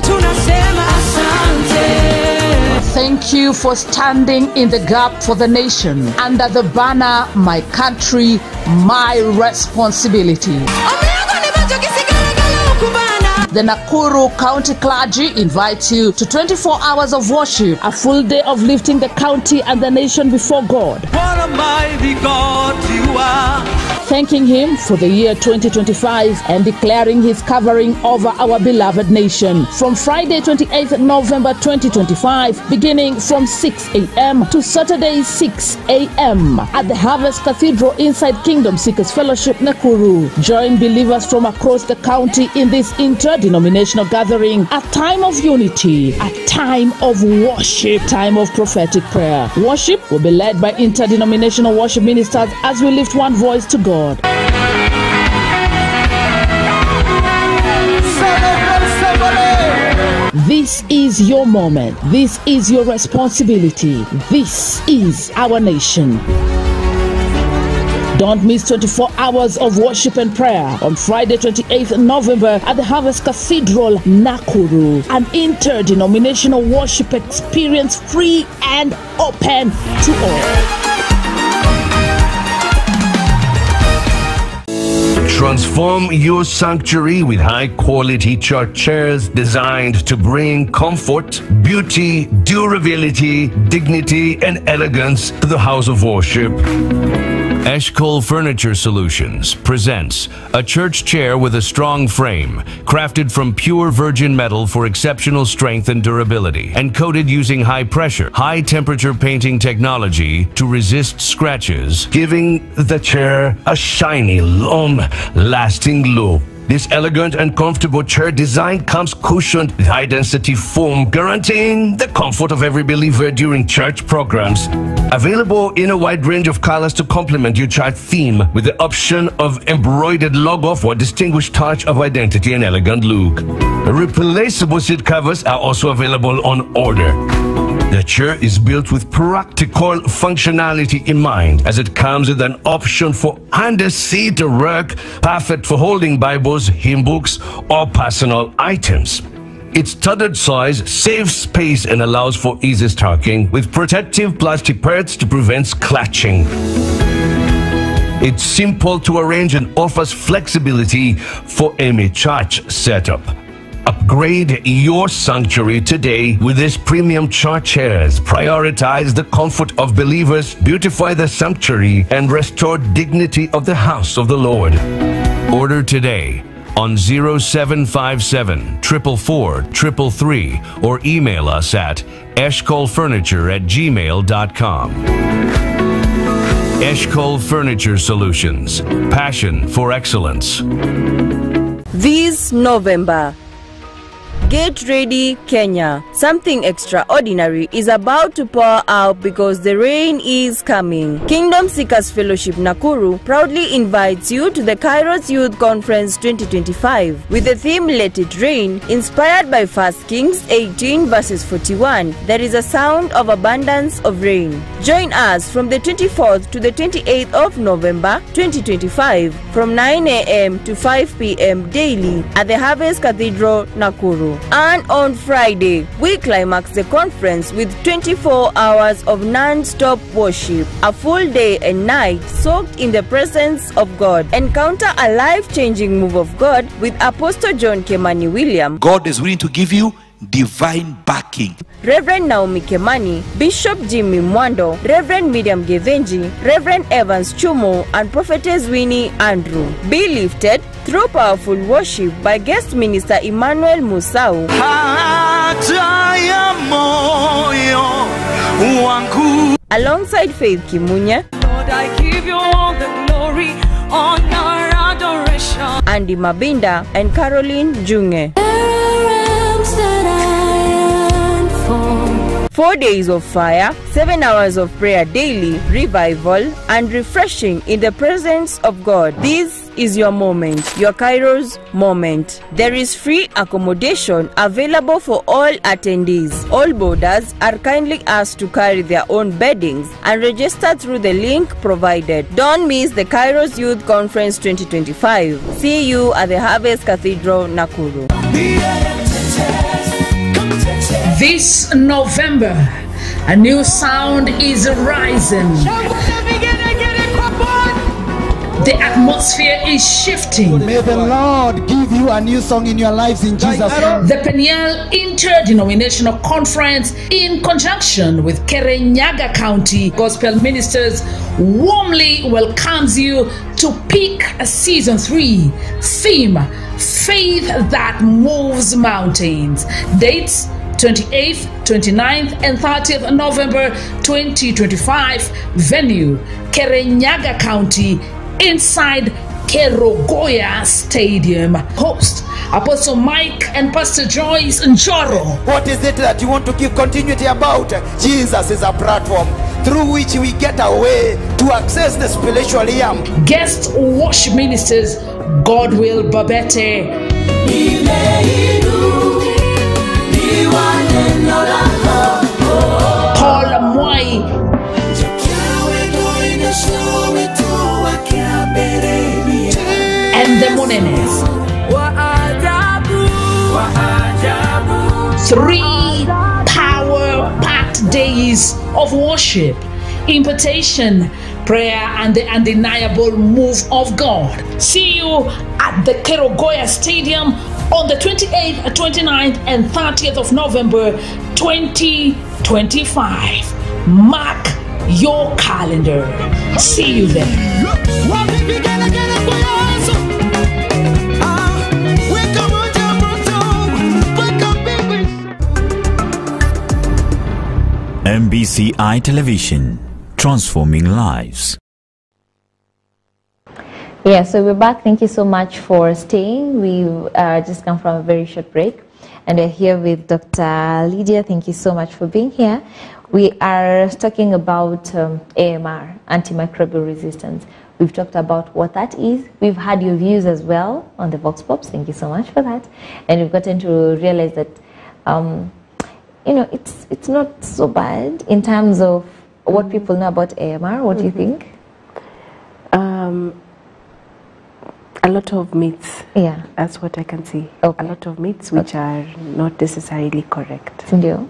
Thank you for standing in the gap for the nation under the banner My Country, My Responsibility. The Nakuru County Clergy invites you to 24 hours of worship, a full day of lifting the county and the nation before God. What a mighty God you are. Thanking Him for the year 2025 and declaring His covering over our beloved nation. From Friday 28th November 2025, beginning from 6 a.m. to Saturday 6 a.m. at the Harvest Cathedral inside Kingdom Seekers Fellowship, Nakuru. Join believers from across the county in this interdenominational gathering, a time of unity, a time of worship, time of prophetic prayer. Worship will be led by interdenominational worship ministers as we lift one voice to God. This is your moment. This is your responsibility. This is our nation. Don't miss 24 hours of worship and prayer on Friday 28th November at the Harvest Cathedral, Nakuru. An interdenominational worship experience, free and open to all. Transform your sanctuary with high-quality church chairs designed to bring comfort, beauty, durability, dignity, and elegance to the house of worship. Eshkol Furniture Solutions presents a church chair with a strong frame, crafted from pure virgin metal for exceptional strength and durability, and coated using high-pressure, high-temperature painting technology to resist scratches, giving the chair a shiny, long-lasting look. This elegant and comfortable chair design comes cushioned with high-density foam, guaranteeing the comfort of every believer during church programs. Available in a wide range of colors to complement your church theme, with the option of embroidered logo for a distinguished touch of identity and elegant look. Replaceable seat covers are also available on order. The chair is built with practical functionality in mind, as it comes with an option for under-seat rack, perfect for holding Bibles, hymn books, or personal items. Its studded size saves space and allows for easy stacking, with protective plastic pads to prevent clutching. It's simple to arrange and offers flexibility for any church setup. Upgrade your sanctuary today with these premium church chairs. Prioritize the comfort of believers, beautify the sanctuary, and restore dignity of the house of the Lord. Order today on 0757 444 333 or email us at eshkolfurniture@gmail.com. Eshkol Furniture Solutions. Passion for excellence. This November, get ready, Kenya. Something extraordinary is about to pour out because the rain is coming. Kingdom Seekers Fellowship Nakuru proudly invites you to the Kairos Youth Conference 2025 with the theme Let It Rain, inspired by 1 Kings 18 verses 41. There is a sound of abundance of rain. Join us from the 24th to the 28th of November 2025 from 9 a.m. to 5 p.m. daily at the Harvest Cathedral, Nakuru. And on Friday, we climax the conference with 24 hours of non-stop worship, a full day and night soaked in the presence of God. Encounter a life-changing move of God with Apostle John Kemani William. God is willing to give you divine backing. Reverend Naomi Kemani, Bishop Jimmy Mwando, Reverend Miriam Gevenji, Reverend Evans Chumo, and Prophetess Winnie Andrew. Be lifted through powerful worship by guest minister Emmanuel Musau. Alongside Faith Kimunya, Lord, I give you all the glory, honor, adoration. Andy Mabinda, and Caroline Junge. That I am for 4 days of fire, 7 hours of prayer daily, revival, and refreshing in the presence of God. This is your moment, your Kairos moment. There is free accommodation available for all attendees. All boarders are kindly asked to carry their own beddings and register through the link provided. Don't miss the Kairos Youth Conference 2025. See you at the Harvest Cathedral, Nakuru. This November, a new sound is rising. The atmosphere is shifting. May the Lord give you a new song in your lives in Jesus' name. The Peniel Interdenominational Conference, in conjunction with Kirinyaga County Gospel Ministers, warmly welcomes you to Peak Season 3. Theme: Faith That Moves Mountains. Dates: 28th, 29th, and 30th November 2025. Venue: Kirinyaga County, inside Kerogoya Stadium. Host: Apostle Mike and Pastor Joyce Njoro. What is it that you want to give continuity about? Jesus is a platform through which we get a way to access the spiritual realm. Guest worship ministers: Godwill Babete, Paul Mwai, and the Monenes. 3 power-packed days of worship, impartation, prayer, and the undeniable move of God. See you at the Kerogoya Stadium on the 28th, 29th, and 30th of November 2025. Mark your calendar. See you there. MBCI Television, transforming lives. Yeah, so we're back. Thank you so much for staying. We've just come from a very short break, and we're here with Dr. Lydia. Thank you so much for being here. We are talking about AMR, antimicrobial resistance. We've talked about what that is. We've had your views as well on the Vox Pops. Thank you so much for that. And we've gotten to realize that, it's not so bad in terms of what people know about AMR. What do you think? A lot of myths. Yeah. That's what I can see. Okay. A lot of myths which are not necessarily correct.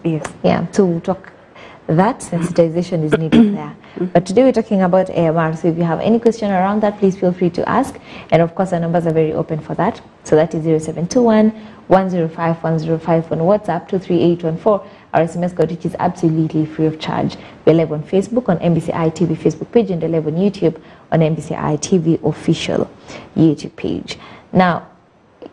Yes. Yeah. To talk that sensitization is needed there. But today we're talking about AMR. So if you have any question around that, please feel free to ask. And of course, our numbers are very open for that. So that is 0721 105 105 on WhatsApp, 23814. Our SMS code, which is absolutely free of charge. We're live on Facebook on MBCI TV Facebook page, and we're live on YouTube on MBCI TV official YouTube page. Now,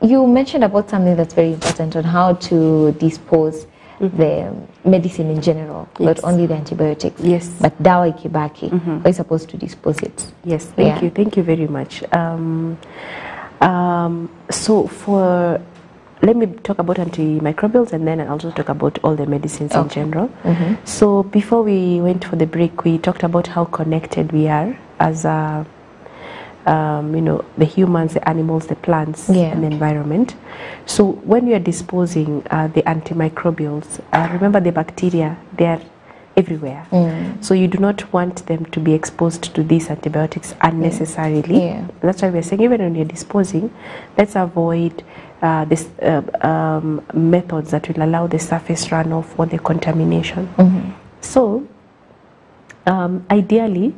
you mentioned about something that's very important on how to dispose the medicine in general, not only the antibiotics. Yes. But dawa ikibaki, how are you supposed to dispose it? Yes, thank you. Thank you very much. Let me talk about antimicrobials, and then I'll also talk about all the medicines in general. So before we went for the break, we talked about how connected we are as the humans, the animals, the plants, and the environment. So when we are disposing the antimicrobials, remember the bacteria, they are everywhere. So you do not want them to be exposed to these antibiotics unnecessarily. That's why we're saying, even when you're disposing, let's avoid this methods that will allow the surface runoff or the contamination. So ideally,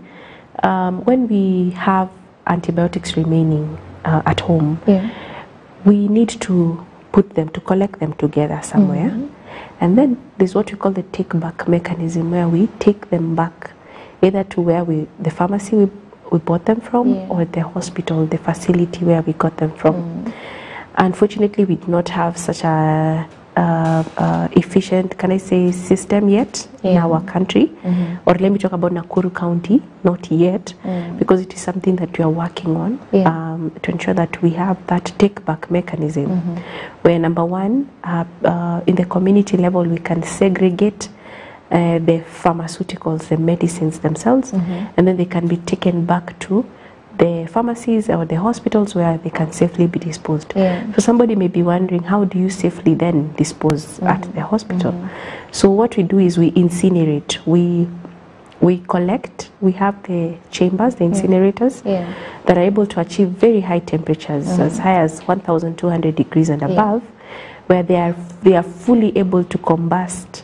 when we have antibiotics remaining at home, we need to collect them together somewhere. And then there's what we call the take back mechanism, where we take them back either to where the pharmacy we bought them from, or the hospital, the facility where we got them from. Unfortunately, we do not have such a efficient, can I say, system yet in our country. Or let me talk about Nakuru County, not yet, because it is something that we are working on to ensure that we have that take back mechanism, where number one, in the community level, we can segregate the pharmaceuticals, the medicines themselves, and then they can be taken back to the pharmacies or the hospitals where they can safely be disposed. So somebody may be wondering, how do you safely then dispose at the hospital? So what we do is we incinerate. We collect, we have the chambers, the incinerators, that are able to achieve very high temperatures, as high as 1,200 degrees and above, where they are fully able to combust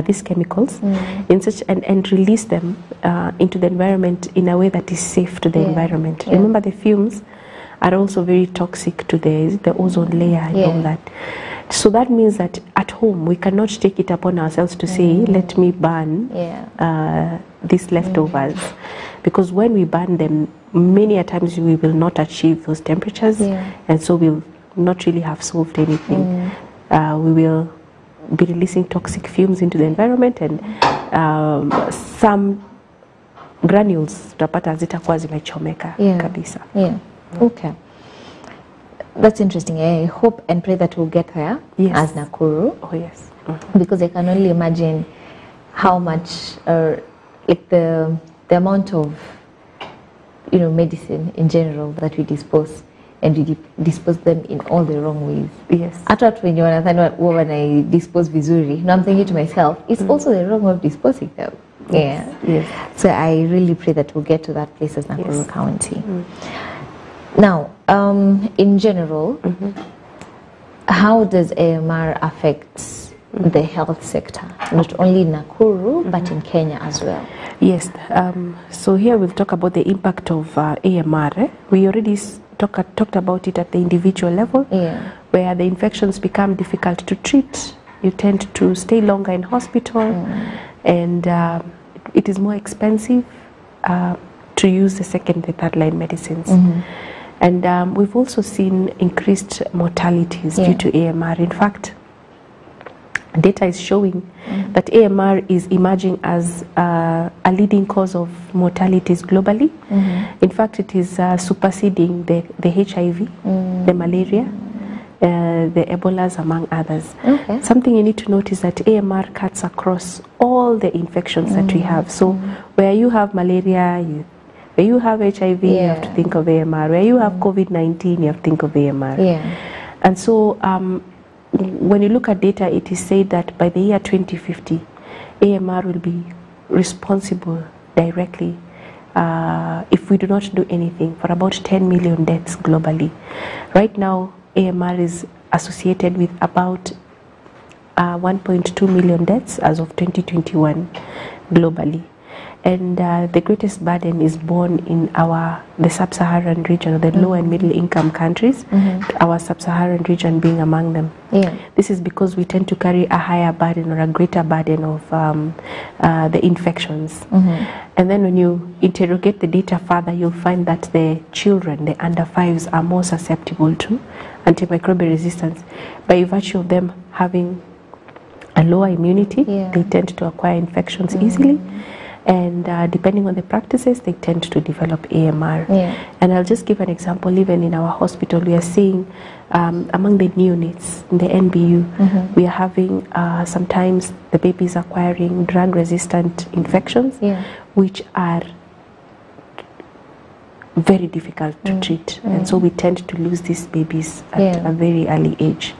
these chemicals in such and release them into the environment in a way that is safe to the environment. Remember, the fumes are also very toxic to the ozone layer and all that. So that means that at home we cannot take it upon ourselves to say, let me burn these leftovers, because when we burn them, many a times we will not achieve those temperatures, and so we'll not really have solved anything. We will be releasing toxic fumes into the environment, and some granules tutapata zitakuwa zimechomeka kabisa. Okay. That's interesting. I hope and pray that we'll get there as Nakuru. Oh yes. Because I can only imagine how much, like the amount of, medicine in general that we dispose, and we dispose them in all the wrong ways. Yes. When I dispose vizuri, now I'm thinking to myself, it's also the wrong way of disposing them. Yes. So I really pray that we'll get to that place as Nakuru County. Now, in general, how does AMR affect the health sector, not only in Nakuru, but in Kenya as well? Yes. So here we'll talk about the impact of AMR. We already talked about it at the individual level, where the infections become difficult to treat. You tend to stay longer in hospital, and it is more expensive to use the second and third line medicines. And we've also seen increased mortalities due to AMR. In fact, data is showing that AMR is emerging as a leading cause of mortalities globally. In fact, it is superseding the HIV, the malaria, the Ebolas, among others. Something you need to notice that AMR cuts across all the infections that we have. So where you have malaria, where you have HIV, you have to think of AMR. Where you have COVID-19, you have to think of AMR. And so when you look at data, it is said that by the year 2050, AMR will be responsible directly, if we do not do anything, for about 10 million deaths globally. Right now, AMR is associated with about 1.2 million deaths as of 2021 globally. And the greatest burden is borne in the sub-Saharan region, or the low and middle income countries, our sub-Saharan region being among them. This is because we tend to carry a higher burden or a greater burden of the infections. And then when you interrogate the data further, you'll find that the children, the under 5s, are more susceptible to antimicrobial resistance by virtue of them having a lower immunity. They tend to acquire infections easily. And depending on the practices, they tend to develop AMR. And I'll just give an example. Even in our hospital, we are seeing among the neonates in the NBU, we are having sometimes the babies acquiring drug-resistant infections, which are very difficult to treat. And so we tend to lose these babies at a very early age.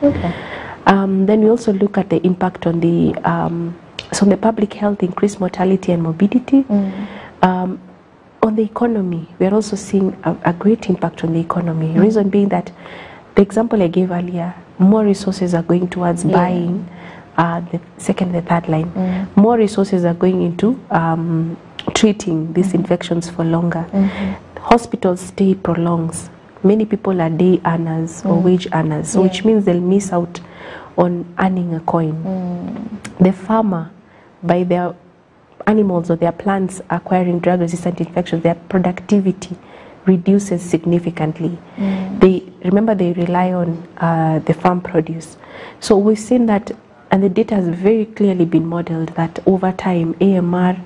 Then we also look at the impact on the so the public health, increased mortality and morbidity. On the economy, we are also seeing a great impact on the economy. Reason being that the example I gave earlier, more resources are going towards buying the second and third line. More resources are going into treating these infections for longer. Hospital stay prolongs. Many people are day earners or wage earners, so which means they'll miss out on earning a coin. The farmer, by their animals or their plants acquiring drug-resistant infections, their productivity reduces significantly. They rely on the farm produce. So we've seen that, and the data has very clearly been modeled, that over time AMR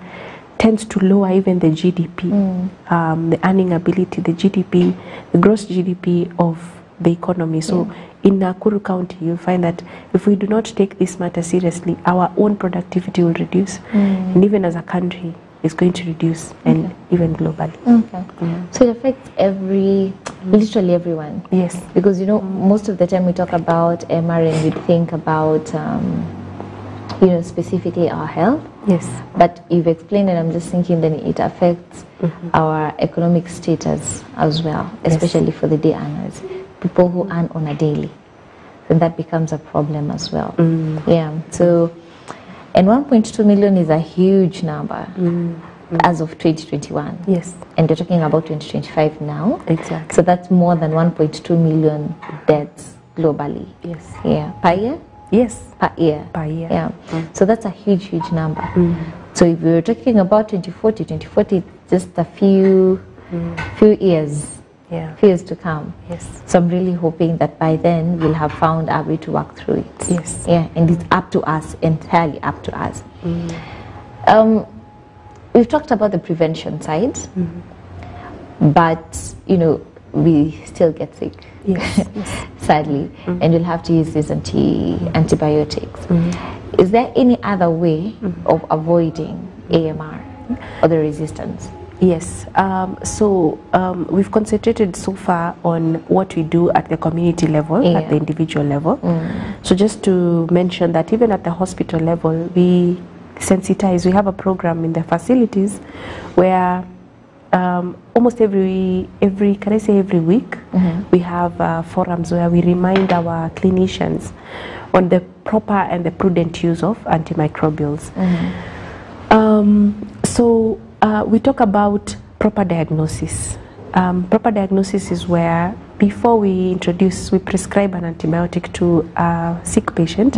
tends to lower even the GDP, the earning ability, the GDP, the gross GDP of the economy. So in Nakuru County, you'll find that if we do not take this matter seriously, our own productivity will reduce. And even as a country, it's going to reduce, and even globally. So it affects literally everyone. Yes. Because, you know, most of the time we talk about MR and we think about, you know, specifically our health. Yes. But you've explained, and I'm just thinking that it affects our economic status as well, especially for the day earners, people who earn on a daily. Then that becomes a problem as well. Yeah. So, and 1.2 million is a huge number as of 2021. Yes. And you're talking about 2025 now. Exactly. So that's more than 1.2 million deaths globally. Yes. Yeah. Per year? Yes. Per year. Per year. Yeah. So that's a huge number. So if we were talking about 2040, just a few years. Yeah. Few years to come. Yes. So I'm really hoping that by then we'll have found a way to work through it. Yes. Yeah, and it's up to us, entirely up to us. We've talked about the prevention side, but you know, we still get sick. Yes. Sadly, and you'll have to use these antibiotics. Is there any other way of avoiding AMR or the resistance? Yes. So we've concentrated so far on what we do at the community level, at the individual level. So just to mention that even at the hospital level, we sensitize. We have a program in the facilities where almost every week we have forums where we remind our clinicians on the proper and the prudent use of antimicrobials. So we talk about proper diagnosis. Proper diagnosis is where before we prescribe an antibiotic to a sick patient,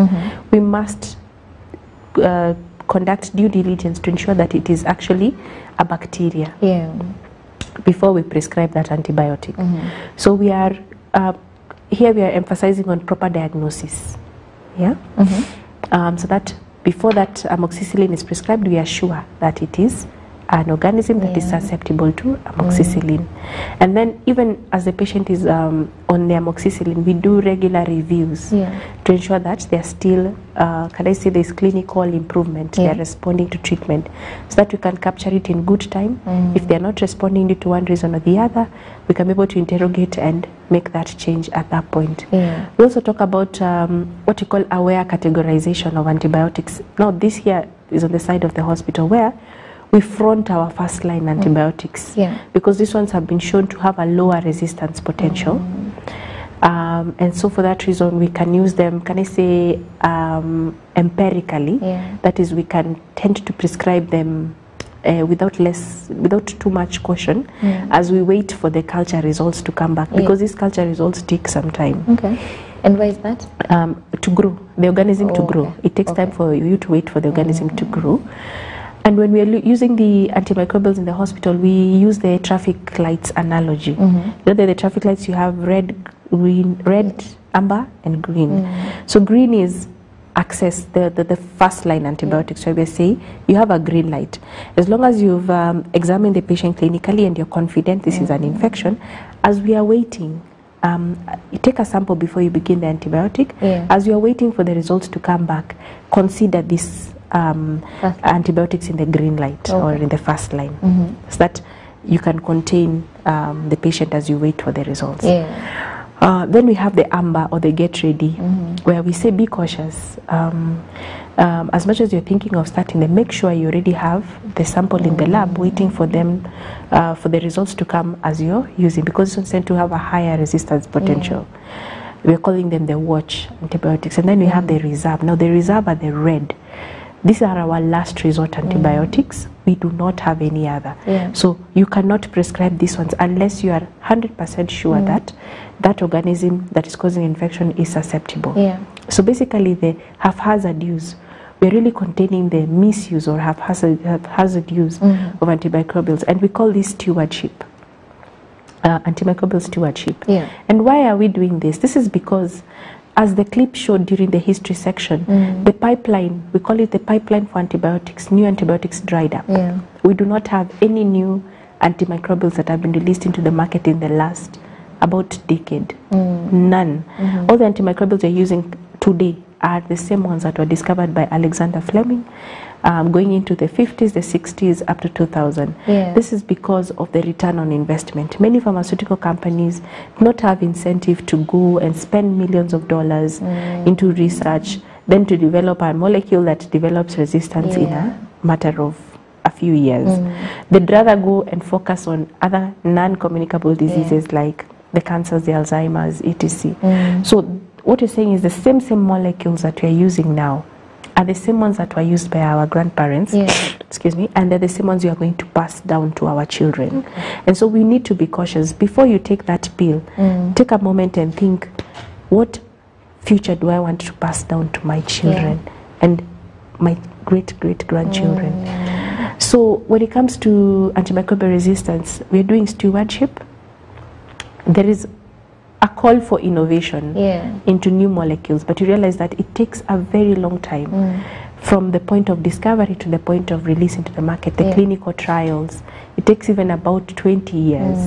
we must conduct due diligence to ensure that it is actually a bacteria before we prescribe that antibiotic. So we are here we are emphasizing on proper diagnosis. Yeah. So that before that amoxicillin is prescribed, we are sure that it is an organism that is susceptible to amoxicillin. And then even as the patient is on the amoxicillin, we do regular reviews to ensure that they are still, can I say there's clinical improvement, they are responding to treatment, so that we can capture it in good time. If they are not responding due to one reason or the other, we can be able to interrogate and make that change at that point. We also talk about what we call aware categorization of antibiotics. Now this here is on the side of the hospital where we front our first line antibiotics because these ones have been shown to have a lower resistance potential. And so for that reason we can use them, can I say, empirically. That is, we can tend to prescribe them without too much caution as we wait for the culture results to come back, because these culture results take some time. And why is that? To grow, the organism to grow. It takes time for you to wait for the organism to grow. And when we are using the antimicrobials in the hospital, we use the traffic lights analogy. You know, the traffic lights, you have red, green, red, amber, and green. So green is access, the first line antibiotics. So we say you have a green light. As long as you've examined the patient clinically and you're confident this is an infection, as we are waiting, you take a sample before you begin the antibiotic. As you are waiting for the results to come back, consider this antibiotics in the green light or in the first line, so that you can contain the patient as you wait for the results. Then we have the amber or the get ready, where we say be cautious. As much as you're thinking of starting them, make sure you already have the sample in the lab waiting for them, for the results to come as you're using, because it's tend to have a higher resistance potential. We're calling them the watch antibiotics. And then we have the reserve. Now the reserve are the red. These are our last resort antibiotics. We do not have any other. So you cannot prescribe these ones unless you are 100% sure that that organism that is causing infection is susceptible. So basically the haphazard use, we're really containing the misuse or haphazard use of antimicrobials, and we call this stewardship. Antimicrobial stewardship. And why are we doing this? This is because, as the clip showed during the history section, the pipeline, we call it the pipeline for antibiotics, new antibiotics dried up. We do not have any new antimicrobials that have been released into the market in the last about decade. None. All the antimicrobials you're using today are the same ones that were discovered by Alexander Fleming, going into the 50s, the 60s, up to 2000. This is because of the return on investment. Many pharmaceutical companies do not have incentive to go and spend millions of dollars into research, then to develop a molecule that develops resistance in a matter of a few years. They'd rather go and focus on other non-communicable diseases like the cancers, the Alzheimer's, etc. So what you're saying is the same molecules that we're using now are the same ones that were used by our grandparents, excuse me, and they're the same ones you are going to pass down to our children. And so we need to be cautious. Before you take that pill, take a moment and think, what future do I want to pass down to my children and my great-great-grandchildren? So when it comes to antimicrobial resistance, we're doing stewardship. There is a call for innovation into new molecules, but you realize that it takes a very long time from the point of discovery to the point of release into the market, the clinical trials. It takes even about 20 years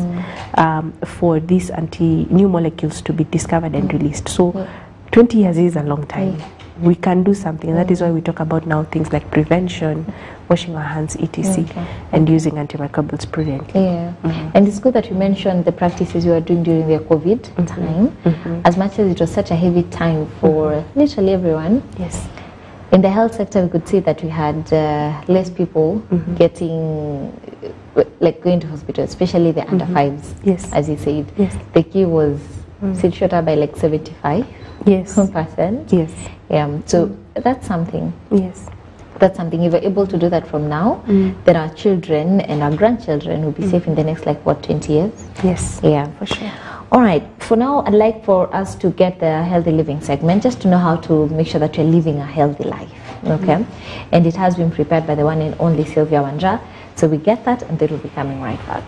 for these new molecules to be discovered and released. So 20 years is a long time. We can do something, and that is why we talk about now things like prevention, washing our hands, etc., and using antimicrobials prudently. And it's good that you mentioned the practices you were doing during the COVID time. As much as it was such a heavy time for literally everyone, in the health sector we could see that we had less people getting, like going to hospital, especially the under fives, as you said. The key was shot up by like 75%. So that's something. That's something. If we're able to do that from now, then our children and our grandchildren will be safe in the next, like, what, 20 years? For sure. All right. For now, I'd like for us to get the healthy living segment, just to know how to make sure that you're living a healthy life. Okay? And it has been prepared by the one and only Sylvia Wanja. So we get that, and then we'll be coming right back.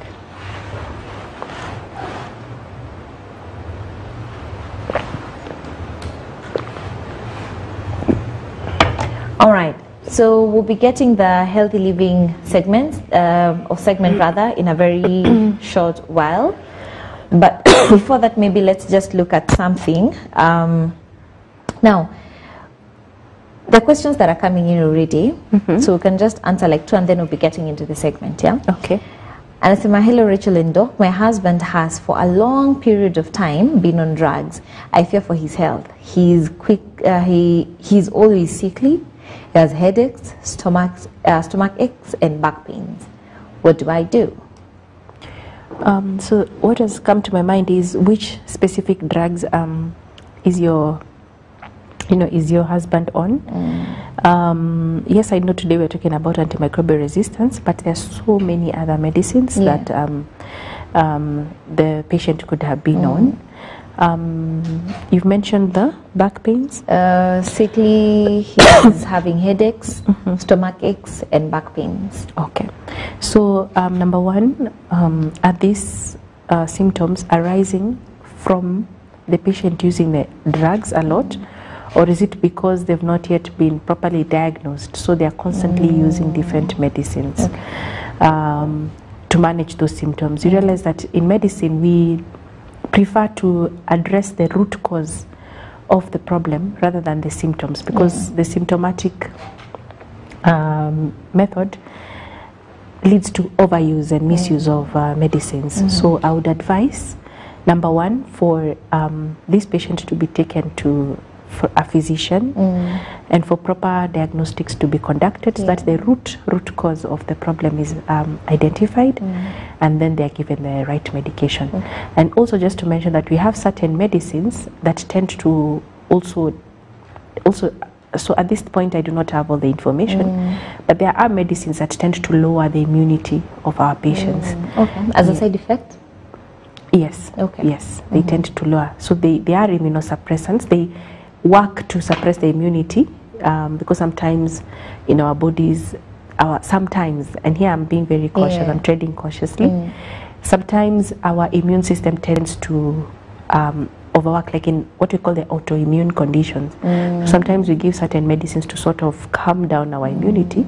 All right, so we'll be getting the healthy living segment, rather, in a very short while. But before that, maybe let's just look at something. Now, the questions that are coming in already, so we can just answer like 2 and then we'll be getting into the segment, Okay. And I say, hello, Rachel Endo. My husband has for a long period of time been on drugs. I fear for his health. He's he's always sickly. He has headaches, stomach aches, and back pains. What do I do? So what has come to my mind is which specific drugs is your husband on? Yes, I know today we're talking about antimicrobial resistance, but there are so many other medicines that the patient could have been on. You've mentioned the back pains. Sickly, he's having headaches, stomach aches, and back pains. Okay. So number one, are these symptoms arising from the patient using the drugs a lot, or is it because they've not yet been properly diagnosed, so they are constantly using different medicines to manage those symptoms? You realize that in medicine we prefer to address the root cause of the problem rather than the symptoms, because the symptomatic method leads to overuse and misuse of medicines. So I would advise, number one, for this patient to be taken to a physician and for proper diagnostics to be conducted, so that the root cause of the problem is identified, and then they are given the right medication. And also just to mention that we have certain medicines that tend to also so at this point I do not have all the information, but there are medicines that tend to lower the immunity of our patients. As a side effect? Yes. Yes, they tend to lower. So they are immunosuppressants. They work to suppress the immunity because sometimes in our bodies, sometimes, and here I'm being very cautious, I'm treading cautiously, sometimes our immune system tends to overwork, like in what we call the autoimmune conditions. Sometimes we give certain medicines to sort of calm down our immunity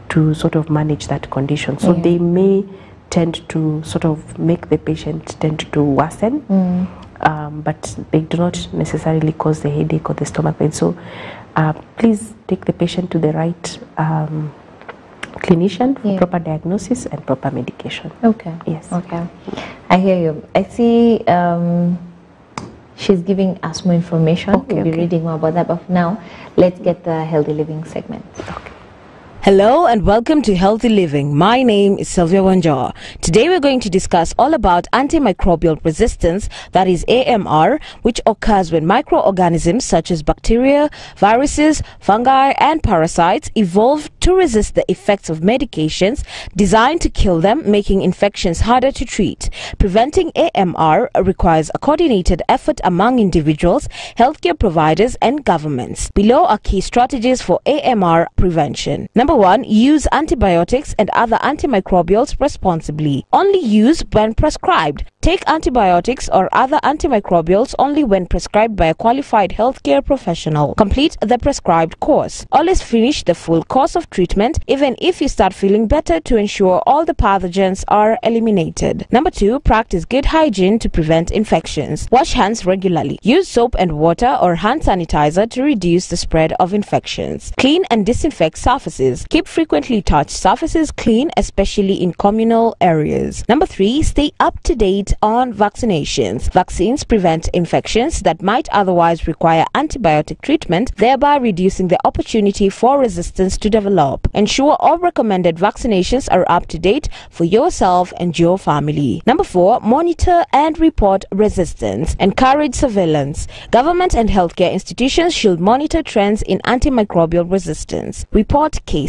to sort of manage that condition. So they may tend to sort of make the patient tend to worsen, but they do not necessarily cause the headache or the stomach pain. So please take the patient to the right clinician for proper diagnosis and proper medication. Okay. Yes. Okay. I hear you. I see she's giving us more information. We'll be reading more about that, but for now, let's get the healthy living segment. Okay. Hello and welcome to Healthy Living. My name is Sylvia Wanjaw. Today we're going to discuss all about antimicrobial resistance, that is AMR, which occurs when microorganisms such as bacteria, viruses, fungi and parasites evolve to resist the effects of medications designed to kill them, making infections harder to treat. Preventing AMR requires a coordinated effort among individuals, healthcare providers and governments. Below are key strategies for AMR prevention. Number 1. Use antibiotics and other antimicrobials responsibly. Only use when prescribed. Take antibiotics or other antimicrobials only when prescribed by a qualified healthcare professional. Complete the prescribed course. Always finish the full course of treatment, even if you start feeling better, to ensure all the pathogens are eliminated. Number 2. Practice good hygiene to prevent infections. Wash hands regularly. Use soap and water or hand sanitizer to reduce the spread of infections. Clean and disinfect surfaces. Keep frequently touched surfaces clean, especially in communal areas. Number 3. Stay up to date on vaccinations. Vaccines prevent infections that might otherwise require antibiotic treatment, thereby reducing the opportunity for resistance to develop. Ensure all recommended vaccinations are up to date for yourself and your family. Number 4. Monitor and report resistance. Encourage surveillance. Government and healthcare institutions should monitor trends in antimicrobial resistance. Report cases.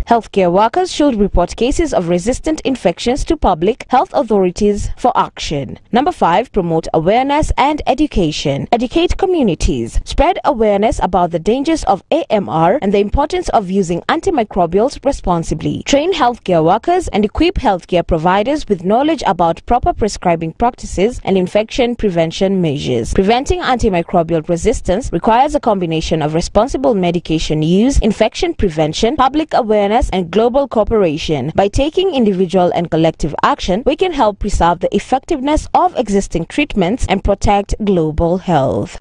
Healthcare workers should report cases of resistant infections to public health authorities for action. Number 5. Promote awareness and education. Educate communities. Spread awareness about the dangers of AMR and the importance of using antimicrobials responsibly. Train healthcare workers and equip healthcare providers with knowledge about proper prescribing practices and infection prevention measures. Preventing antimicrobial resistance requires a combination of responsible medication use, infection prevention, public awareness, and global cooperation. By taking individual and collective action, we can help preserve the effectiveness of existing treatments and protect global health.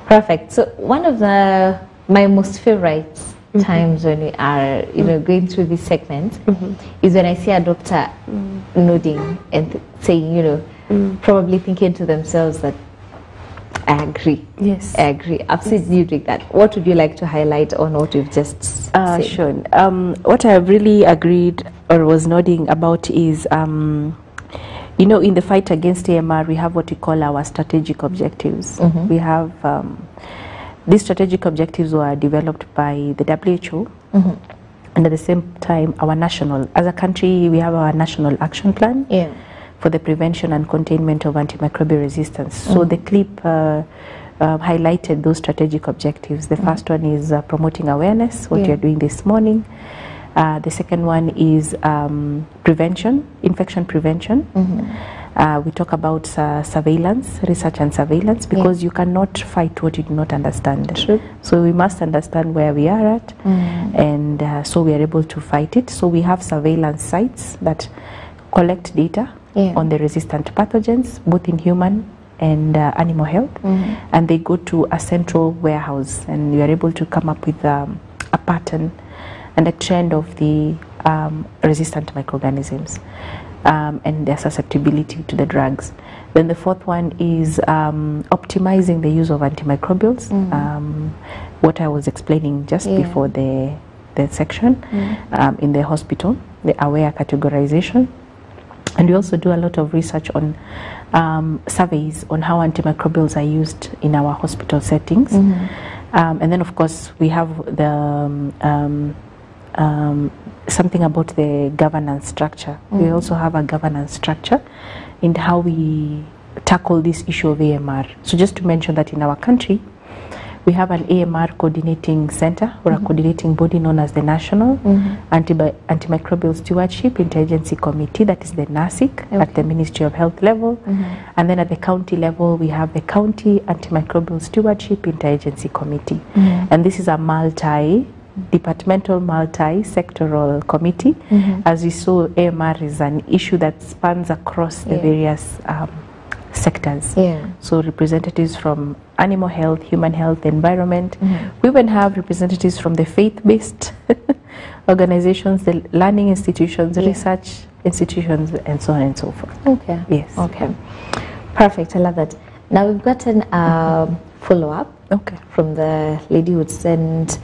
Perfect. So one of my most favorite times when we are going through this segment is when I see a doctor nodding and saying, probably thinking to themselves that I agree. Yes, I agree. Absolutely doing that. What would you like to highlight on what you've just said? Sure. What I really agreed or was nodding about is, in the fight against AMR, we have what we call our strategic objectives. We have these strategic objectives were developed by the WHO, and at the same time, as a country, we have our national action plan for the prevention and containment of antimicrobial resistance. So the clip highlighted those strategic objectives. The first one is promoting awareness, what you're doing this morning. The second one is prevention, infection prevention. We talk about surveillance, research and surveillance, because you cannot fight what you do not understand. True. So we must understand where we are at, and so we are able to fight it. So we have surveillance sites that collect data on the resistant pathogens, both in human and animal health, and they go to a central warehouse, and you are able to come up with a pattern and a trend of the resistant microorganisms and their susceptibility to the drugs. Then the fourth one is optimizing the use of antimicrobials, what I was explaining just before the section in the hospital, the aware categorization. And we also do a lot of research on surveys on how antimicrobials are used in our hospital settings. And then, of course, we have the something about the governance structure. We also have a governance structure in how we tackle this issue of AMR. So just to mention that in our country, we have an AMR coordinating center or a coordinating body known as the National Antimicrobial Stewardship Interagency Committee, that is the NASIC, at the Ministry of Health level. And then at the county level, we have the County Antimicrobial Stewardship Interagency Committee. And this is a multi departmental multi-sectoral committee. As you saw, AMR is an issue that spans across the various sectors. So representatives from animal health, human health, environment. We even have representatives from the faith-based organizations, the learning institutions, research institutions, and so on and so forth. Okay. Yes. Okay. Perfect. I love that. Now we've gotten follow-up from the lady who sent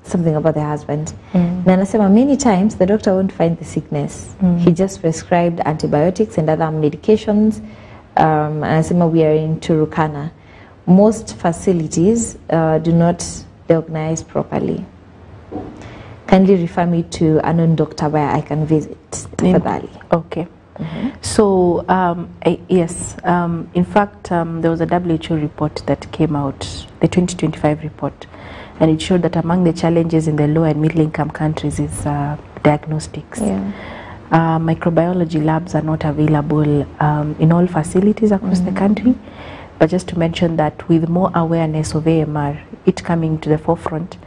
something about the husband. Na anasema many times the doctor won't find the sickness. He just prescribed antibiotics and other medications. Anasema we are in Turkana. Most facilities do not diagnose properly. Kindly refer me to a known doctor where I can visit. Okay. So, yes, in fact, there was a WHO report that came out, the 2025 report, and it showed that among the challenges in the low and middle income countries is diagnostics. Microbiology labs are not available in all facilities across the country, but just to mention that with more awareness of AMR, it coming to the forefront,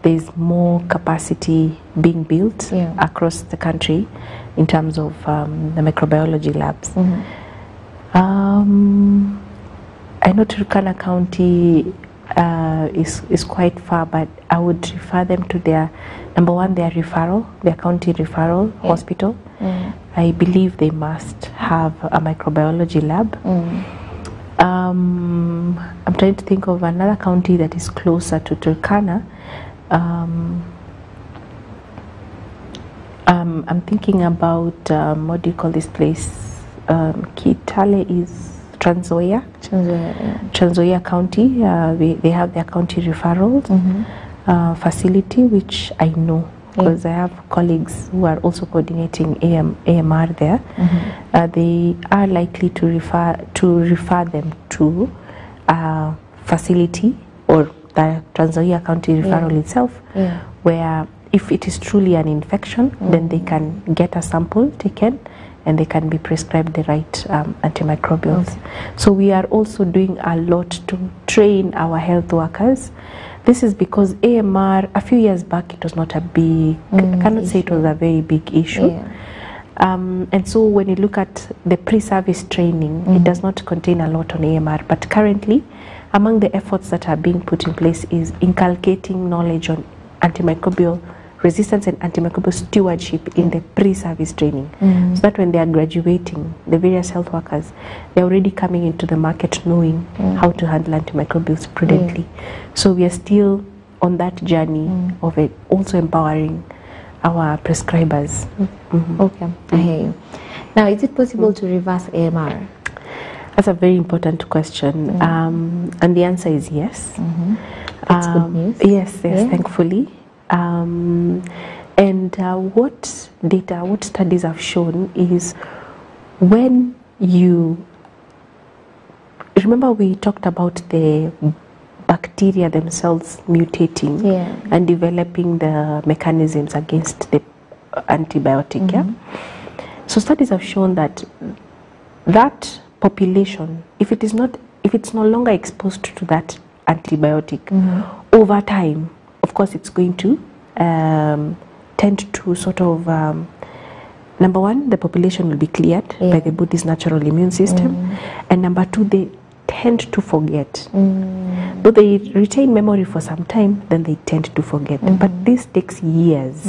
there is more capacity being built across the country in terms of the microbiology labs. I know Turkana County is quite far, but I would refer them to their, number one, their referral, their county referral hospital. I believe they must have a microbiology lab. I'm trying to think of another county that is closer to Turkana. I'm thinking about what do you call this place? Kitale is Trans Nzoia County. They have their county referrals facility, which I know because I have colleagues who are also coordinating AMR there. They are likely to refer them to a facility or the Trans Nzoia County referral itself, where if it is truly an infection, then they can get a sample taken and they can be prescribed the right antimicrobials. So we are also doing a lot to train our health workers. This is because AMR, a few years back, it was not a big, I cannot say it was a very big issue. And so when you look at the pre-service training, it does not contain a lot on AMR, but currently, among the efforts that are being put in place is inculcating knowledge on antimicrobial resistance and antimicrobial stewardship in the pre-service training. So that when they are graduating, the various health workers, they're already coming into the market knowing how to handle antimicrobials prudently. So we are still on that journey of it, also empowering our prescribers. Okay, I hear you. Now, is it possible to reverse AMR? That's a very important question, and the answer is yes. That's good news. Yes, thankfully. And what studies have shown is when you remember we talked about the bacteria themselves mutating and developing the mechanisms against the antibiotic. So studies have shown that population, if it's no longer exposed to that antibiotic, over time, of course, it's going to tend to sort of, number one, the population will be cleared by the body's natural immune system, and number two, they tend to forget. Though they retain memory for some time, then they tend to forget. But this takes years.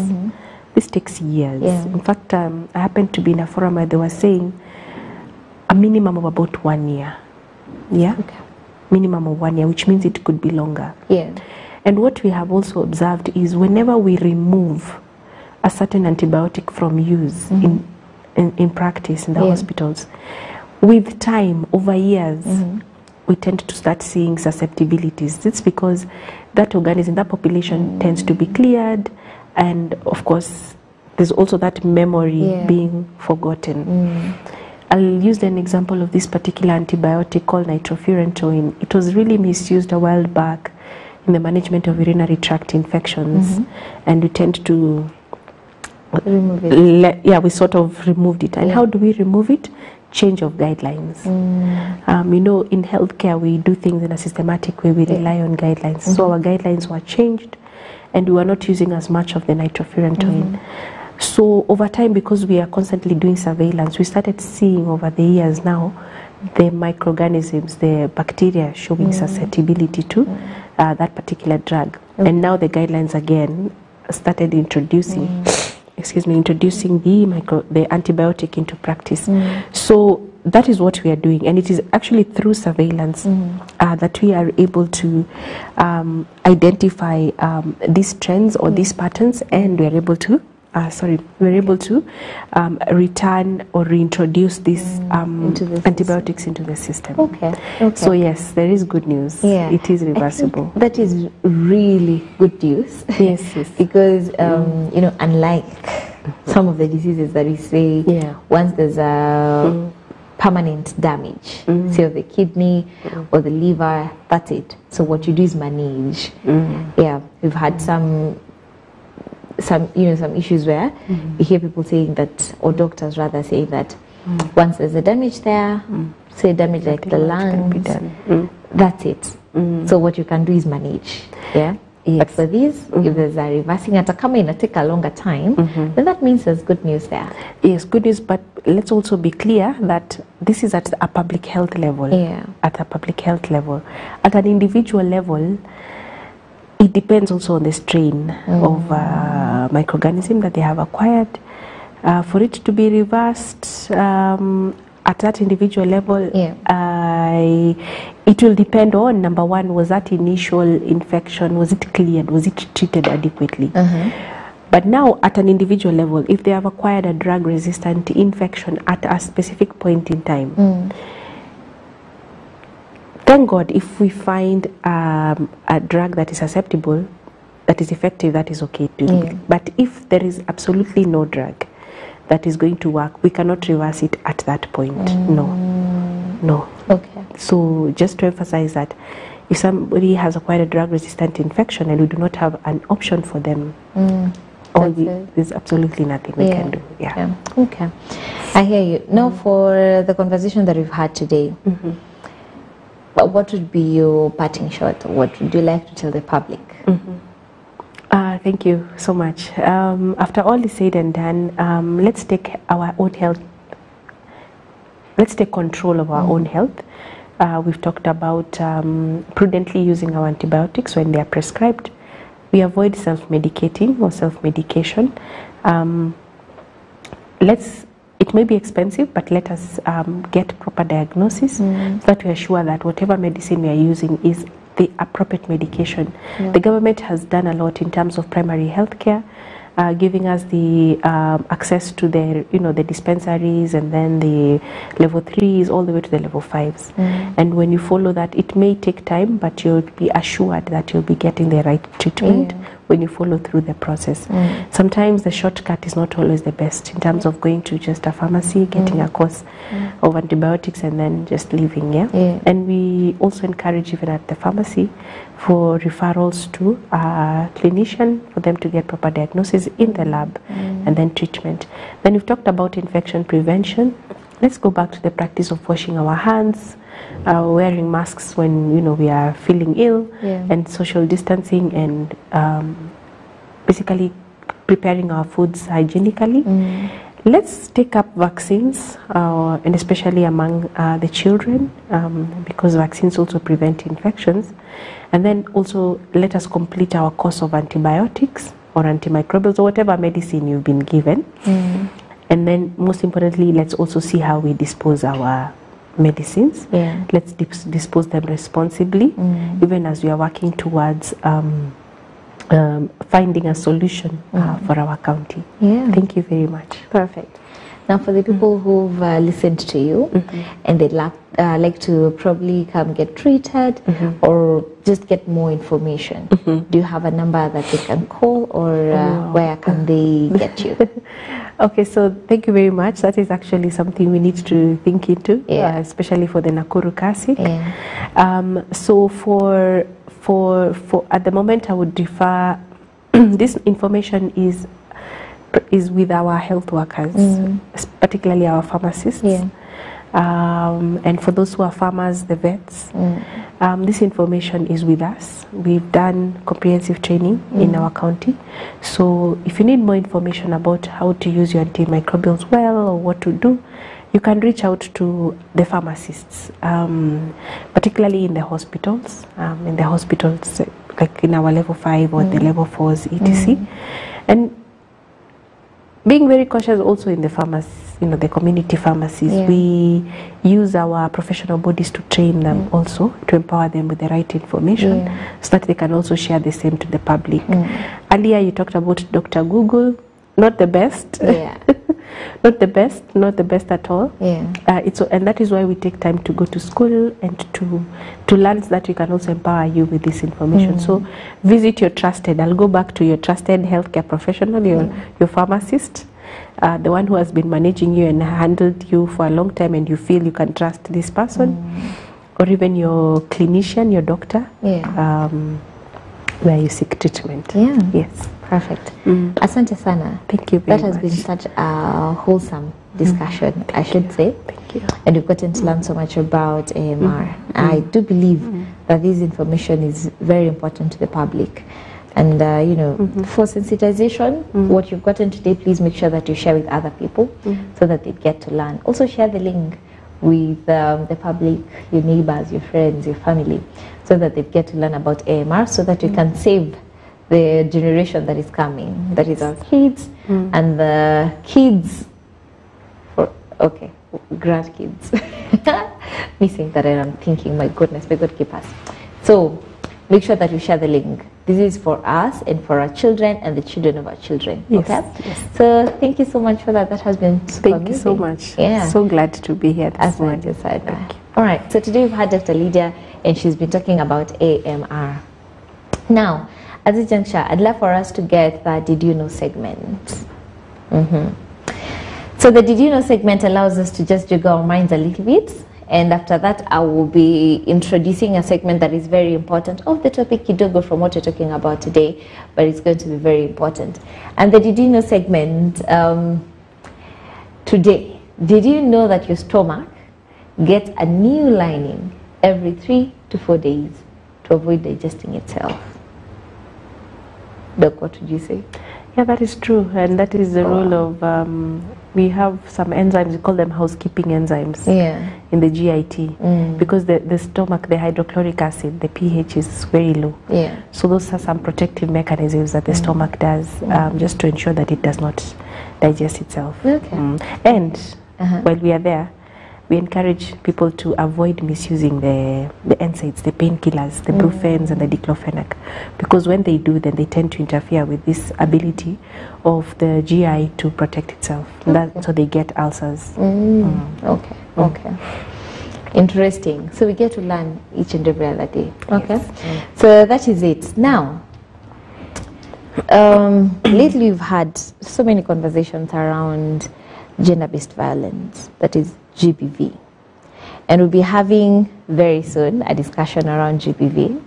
This takes years. In fact, I happened to be in a forum where they were saying a minimum of about 1 year. Minimum of 1 year, which means it could be longer. And what we have also observed is whenever we remove a certain antibiotic from use in practice in the hospitals, with time, over years, we tend to start seeing susceptibilities. It's because that organism, that population tends to be cleared, and of course, there's also that memory being forgotten. I'll use an example of this particular antibiotic called nitrofurantoin. It was really misused a while back in the management of urinary tract infections, and we tend to remove it. We sort of removed it. And how do we remove it? Change of guidelines. You know, in healthcare we do things in a systematic way. We rely on guidelines. So our guidelines were changed and we were not using as much of the nitrofurantoin. So over time, because we are constantly doing surveillance, we started seeing over the years now the microorganisms, the bacteria showing susceptibility to that particular drug. And now the guidelines again started introducing introducing the antibiotic into practice. So that is what we are doing, and it is actually through surveillance that we are able to identify these trends or these patterns, and we are able to return or reintroduce these antibiotics into the system. So yes, there is good news. It is reversible. That is really good news. Yes. Because you know, unlike some of the diseases that we say, once there's a permanent damage, say of the kidney or the liver, that's it. So what you do is manage. We've had some issues where you hear people saying that, or doctors rather saying that once there's a damage there, say damage like the lungs, that's it. So what you can do is manage. But for these, if there's a reversing at a come in, take a longer time, then that means there's good news there. Yes, good news, but let's also be clear that this is at a public health level. At a public health level. At an individual level, it depends also on the strain of microorganism that they have acquired. For it to be reversed at that individual level, it will depend on, number one, was that initial infection, was it cleared, was it treated adequately? But now at an individual level, if they have acquired a drug-resistant infection at a specific point in time, thank God if we find a drug that is susceptible, that is effective, that is okay too. But if there is absolutely no drug that is going to work, we cannot reverse it at that point. No. So just to emphasize that if somebody has acquired a drug-resistant infection and we do not have an option for them, there's absolutely nothing we can do. Okay, I hear you. Now for the conversation that we've had today, what would be your parting shot? What would you like to tell the public? Thank you so much. After all is said and done, let's take our own health. Let's take control of our own health. We've talked about prudently using our antibiotics when they are prescribed. We avoid self-medicating or self-medication. It may be expensive, but let us get proper diagnosis so that we are sure that whatever medicine we are using is the appropriate medication. The government has done a lot in terms of primary health care, giving us the access to the dispensaries, and then the level 3s all the way to the level 5s. And when you follow that, it may take time, but you'll be assured that you'll be getting the right treatment when you follow through the process. Sometimes the shortcut is not always the best in terms of going to just a pharmacy, getting a course of antibiotics and then just leaving. And we also encourage, even at the pharmacy, for referrals to a clinician for them to get proper diagnosis in the lab and then treatment. Then we've talked about infection prevention. Let's go back to the practice of washing our hands, wearing masks when we are feeling ill, and social distancing, and basically preparing our foods hygienically. Let's take up vaccines, and especially among the children, because vaccines also prevent infections. And then also let us complete our course of antibiotics or antimicrobials or whatever medicine you've been given. And then most importantly, let's also see how we dispose our medicines. Let's dispose them responsibly, even as we are working towards finding a solution for our county. Thank you very much. Perfect. Now for the people who've listened to you and they'd like to probably come get treated or just get more information, do you have a number that they can call, or where can they get you? Okay, so thank you very much. That is actually something we need to think into, especially for the Nakuru Kasi. So for at the moment, I would refer this information is with our health workers, particularly our pharmacists. And for those who are farmers, the vets, this information is with us. We've done comprehensive training in our county. So if you need more information about how to use your antimicrobials well or what to do, you can reach out to the pharmacists, particularly in the hospitals. Like in our level 5 or the level 4s, etc. And being very cautious also in the pharmacies, the community pharmacies. We use our professional bodies to train them also, to empower them with the right information so that they can also share the same to the public. Earlier you talked about Dr. Google, not the best. Not the best at all. And that is why we take time to go to school and to learn so that we can also empower you with this information. So visit your trusted, I'll go back to your trusted healthcare professional, your pharmacist, the one who has been managing you and handled you for a long time, and you feel you can trust this person, or even your clinician, your doctor, where you seek treatment. Yes. Perfect. Asante sana. Thank you very much. That has been such a wholesome discussion, I should say. Thank you. And we've gotten to learn so much about AMR. I do believe that this information is very important to the public. And, for sensitization, what you've gotten today, please make sure that you share with other people so that they get to learn. Also share the link with the public, your neighbors, your friends, your family, so that they get to learn about AMR, so that we can save the generation that is coming, that is our kids and the kids, grandkids. Me saying that and I'm thinking, my goodness, may God keep us. So make sure that you share the link. This is for us and for our children and the children of our children. Okay? So thank you so much for that. That has been super Thank you so much. Yeah. So glad to be here this morning. All right. So today we've had Dr. Lydia, and she's been talking about AMR. Now, at this juncture, I'd love for us to get the Did You Know segment. So the Did You Know segment allows us to just jiggle our minds a little bit. And after that, I will be introducing a segment that is very important of the topic kidogo from what we're talking about today, but it's going to be very important. And the Did You Know segment today, did you know that your stomach gets a new lining every 3 to 4 days to avoid digesting itself? Doc, what would you say? Yeah, that is true, and that is the role of, we have some enzymes, we call them housekeeping enzymes in the GIT, because the stomach, the hydrochloric acid, the pH is very low. So those are some protective mechanisms that the stomach does just to ensure that it does not digest itself. And while we are there, we encourage people to avoid misusing the NSAIDs, the painkillers, the Brufens and the diclofenac, because when they do, then they tend to interfere with this ability of the GI to protect itself. So they get ulcers. Okay. Interesting. So we get to learn each and every other day. So that is it. Now, lately we've had so many conversations around gender-based violence, that is GBV. And we'll be having very soon a discussion around GBV.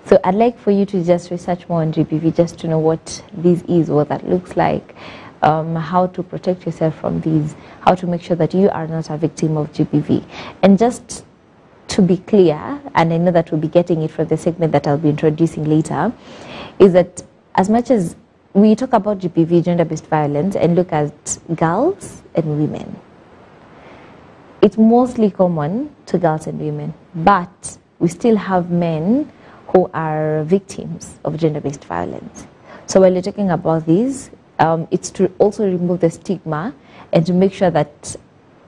So I'd like for you to just research more on GBV, just to know what this is, what that looks like, how to protect yourself from these, how to make sure that you are not a victim of GBV. And just to be clear, and I know that we'll be getting it from the segment that I'll be introducing later, is that as much as we talk about GBV, gender-based violence, and look at girls and women, it's mostly common to girls and women, but we still have men who are victims of gender-based violence. So while you're talking about this, it's to also remove the stigma and to make sure that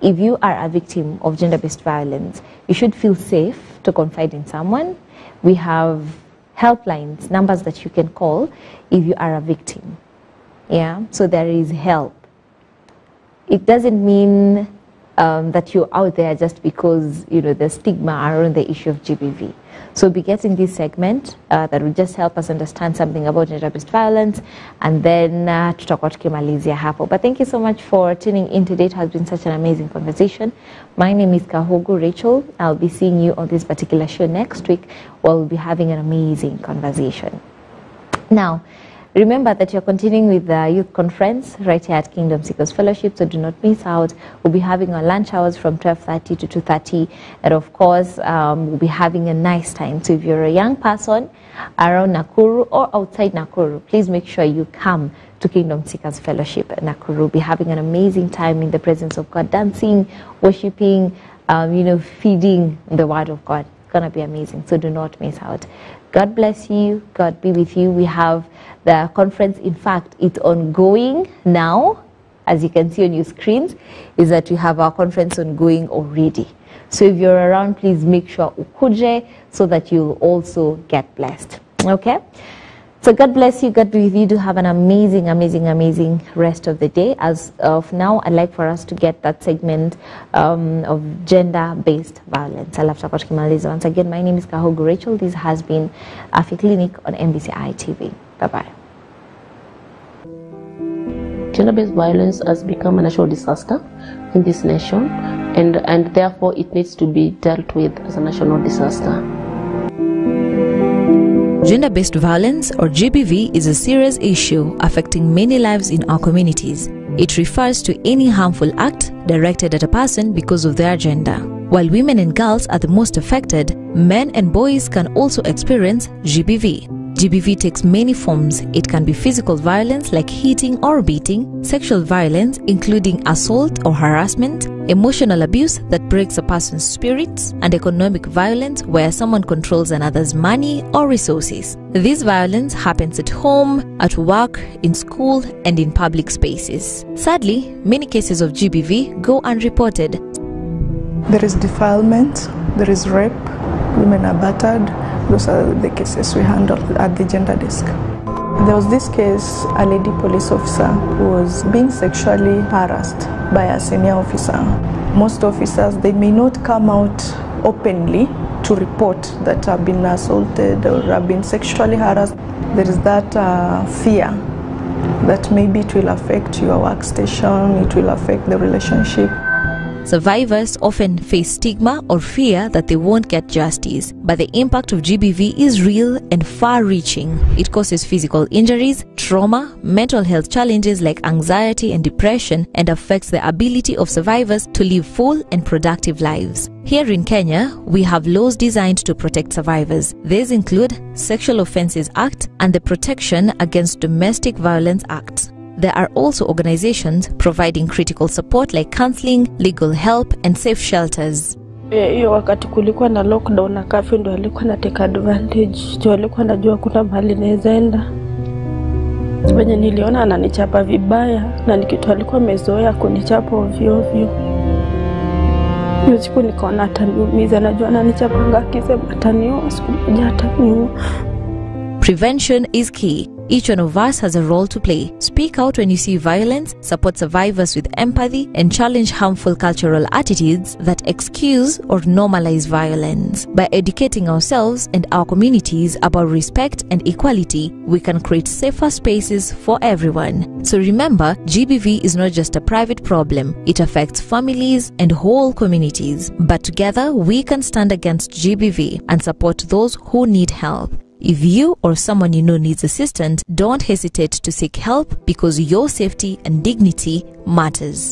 if you are a victim of gender-based violence, you should feel safe to confide in someone. We have helplines, numbers that you can call if you are a victim. So there is help. It doesn't mean that you're out there just because, the stigma around the issue of GBV. So we'll be getting this segment that will just help us understand something about gender-based violence, and then tutakuwa tukimalizia hapo. But thank you so much for tuning in today. It has been such an amazing conversation. My name is Kahogo Rachel. I'll be seeing you on this particular show next week, where we'll be having an amazing conversation. Now, Remember that you're continuing with the youth conference right here at Kingdom Seekers Fellowship, so do not miss out. We'll be having our lunch hours from 12:30 to 2:30, and of course, we'll be having a nice time. So if you're a young person around Nakuru or outside Nakuru, please make sure you come to Kingdom Seekers Fellowship at Nakuru. We'll be having an amazing time in the presence of God, dancing, worshiping, feeding the Word of God. It's going to be amazing, so do not miss out. God bless you. God be with you. We have the conference. In fact, it's ongoing now. As you can see on your screens, is that we have our conference ongoing already. So if you're around, please make sure ukuje so that you'll also get blessed. Okay? So God bless you. God be with you. Do have an amazing, amazing, amazing rest of the day. As of now, I'd like for us to get that segment of gender-based violence. Once again, my name is Kahogu Rachel. This has been Afya Clinic on MBCI TV. Bye-bye. Gender-based violence has become a national disaster in this nation, and therefore it needs to be dealt with as a national disaster. Gender-based violence, or GBV, is a serious issue affecting many lives in our communities. It refers to any harmful act directed at a person because of their gender. While women and girls are the most affected, men and boys can also experience GBV. GBV takes many forms. It can be physical violence like hitting or beating, sexual violence including assault or harassment, emotional abuse that breaks a person's spirits, and economic violence where someone controls another's money or resources. This violence happens at home, at work, in school, and in public spaces. Sadly, many cases of GBV go unreported. There is defilement, there is rape, women are battered. Those are the cases we handle at the gender desk. There was this case, a lady police officer who was being sexually harassed by a senior officer. Most officers, they may not come out openly to report that have been assaulted or have been sexually harassed. There is that fear that maybe it will affect your workstation, it will affect the relationship. Survivors often face stigma or fear that they won't get justice, but the impact of GBV is real and far-reaching. It causes physical injuries, trauma, mental health challenges like anxiety and depression, and affects the ability of survivors to live full and productive lives. Here in Kenya, we have laws designed to protect survivors. These include Sexual Offences Act and the Protection Against Domestic Violence Act. There are also organizations providing critical support like counseling, legal help, and safe shelters. Hiyo wakati kulikuwa na lockdown na curfew ndo alikuwa na take advantage. Ndio alikuwa anajua kuna mahali naweza enda. Wenye niliona ananichapa vibaya na nikitu alikuwa amezoea kunichapa ovyo ovyo. Hiyo siku nikaona ataniumiza, najua ananichapa akisema ataniua, siku moja ataniua. Prevention is key. Each one of us has a role to play. Speak out when you see violence, support survivors with empathy, and challenge harmful cultural attitudes that excuse or normalize violence. By educating ourselves and our communities about respect and equality, we can create safer spaces for everyone. So remember, GBV is not just a private problem. It affects families and whole communities. But together, we can stand against GBV and support those who need help. If you or someone you know needs assistance, don't hesitate to seek help because your safety and dignity matters.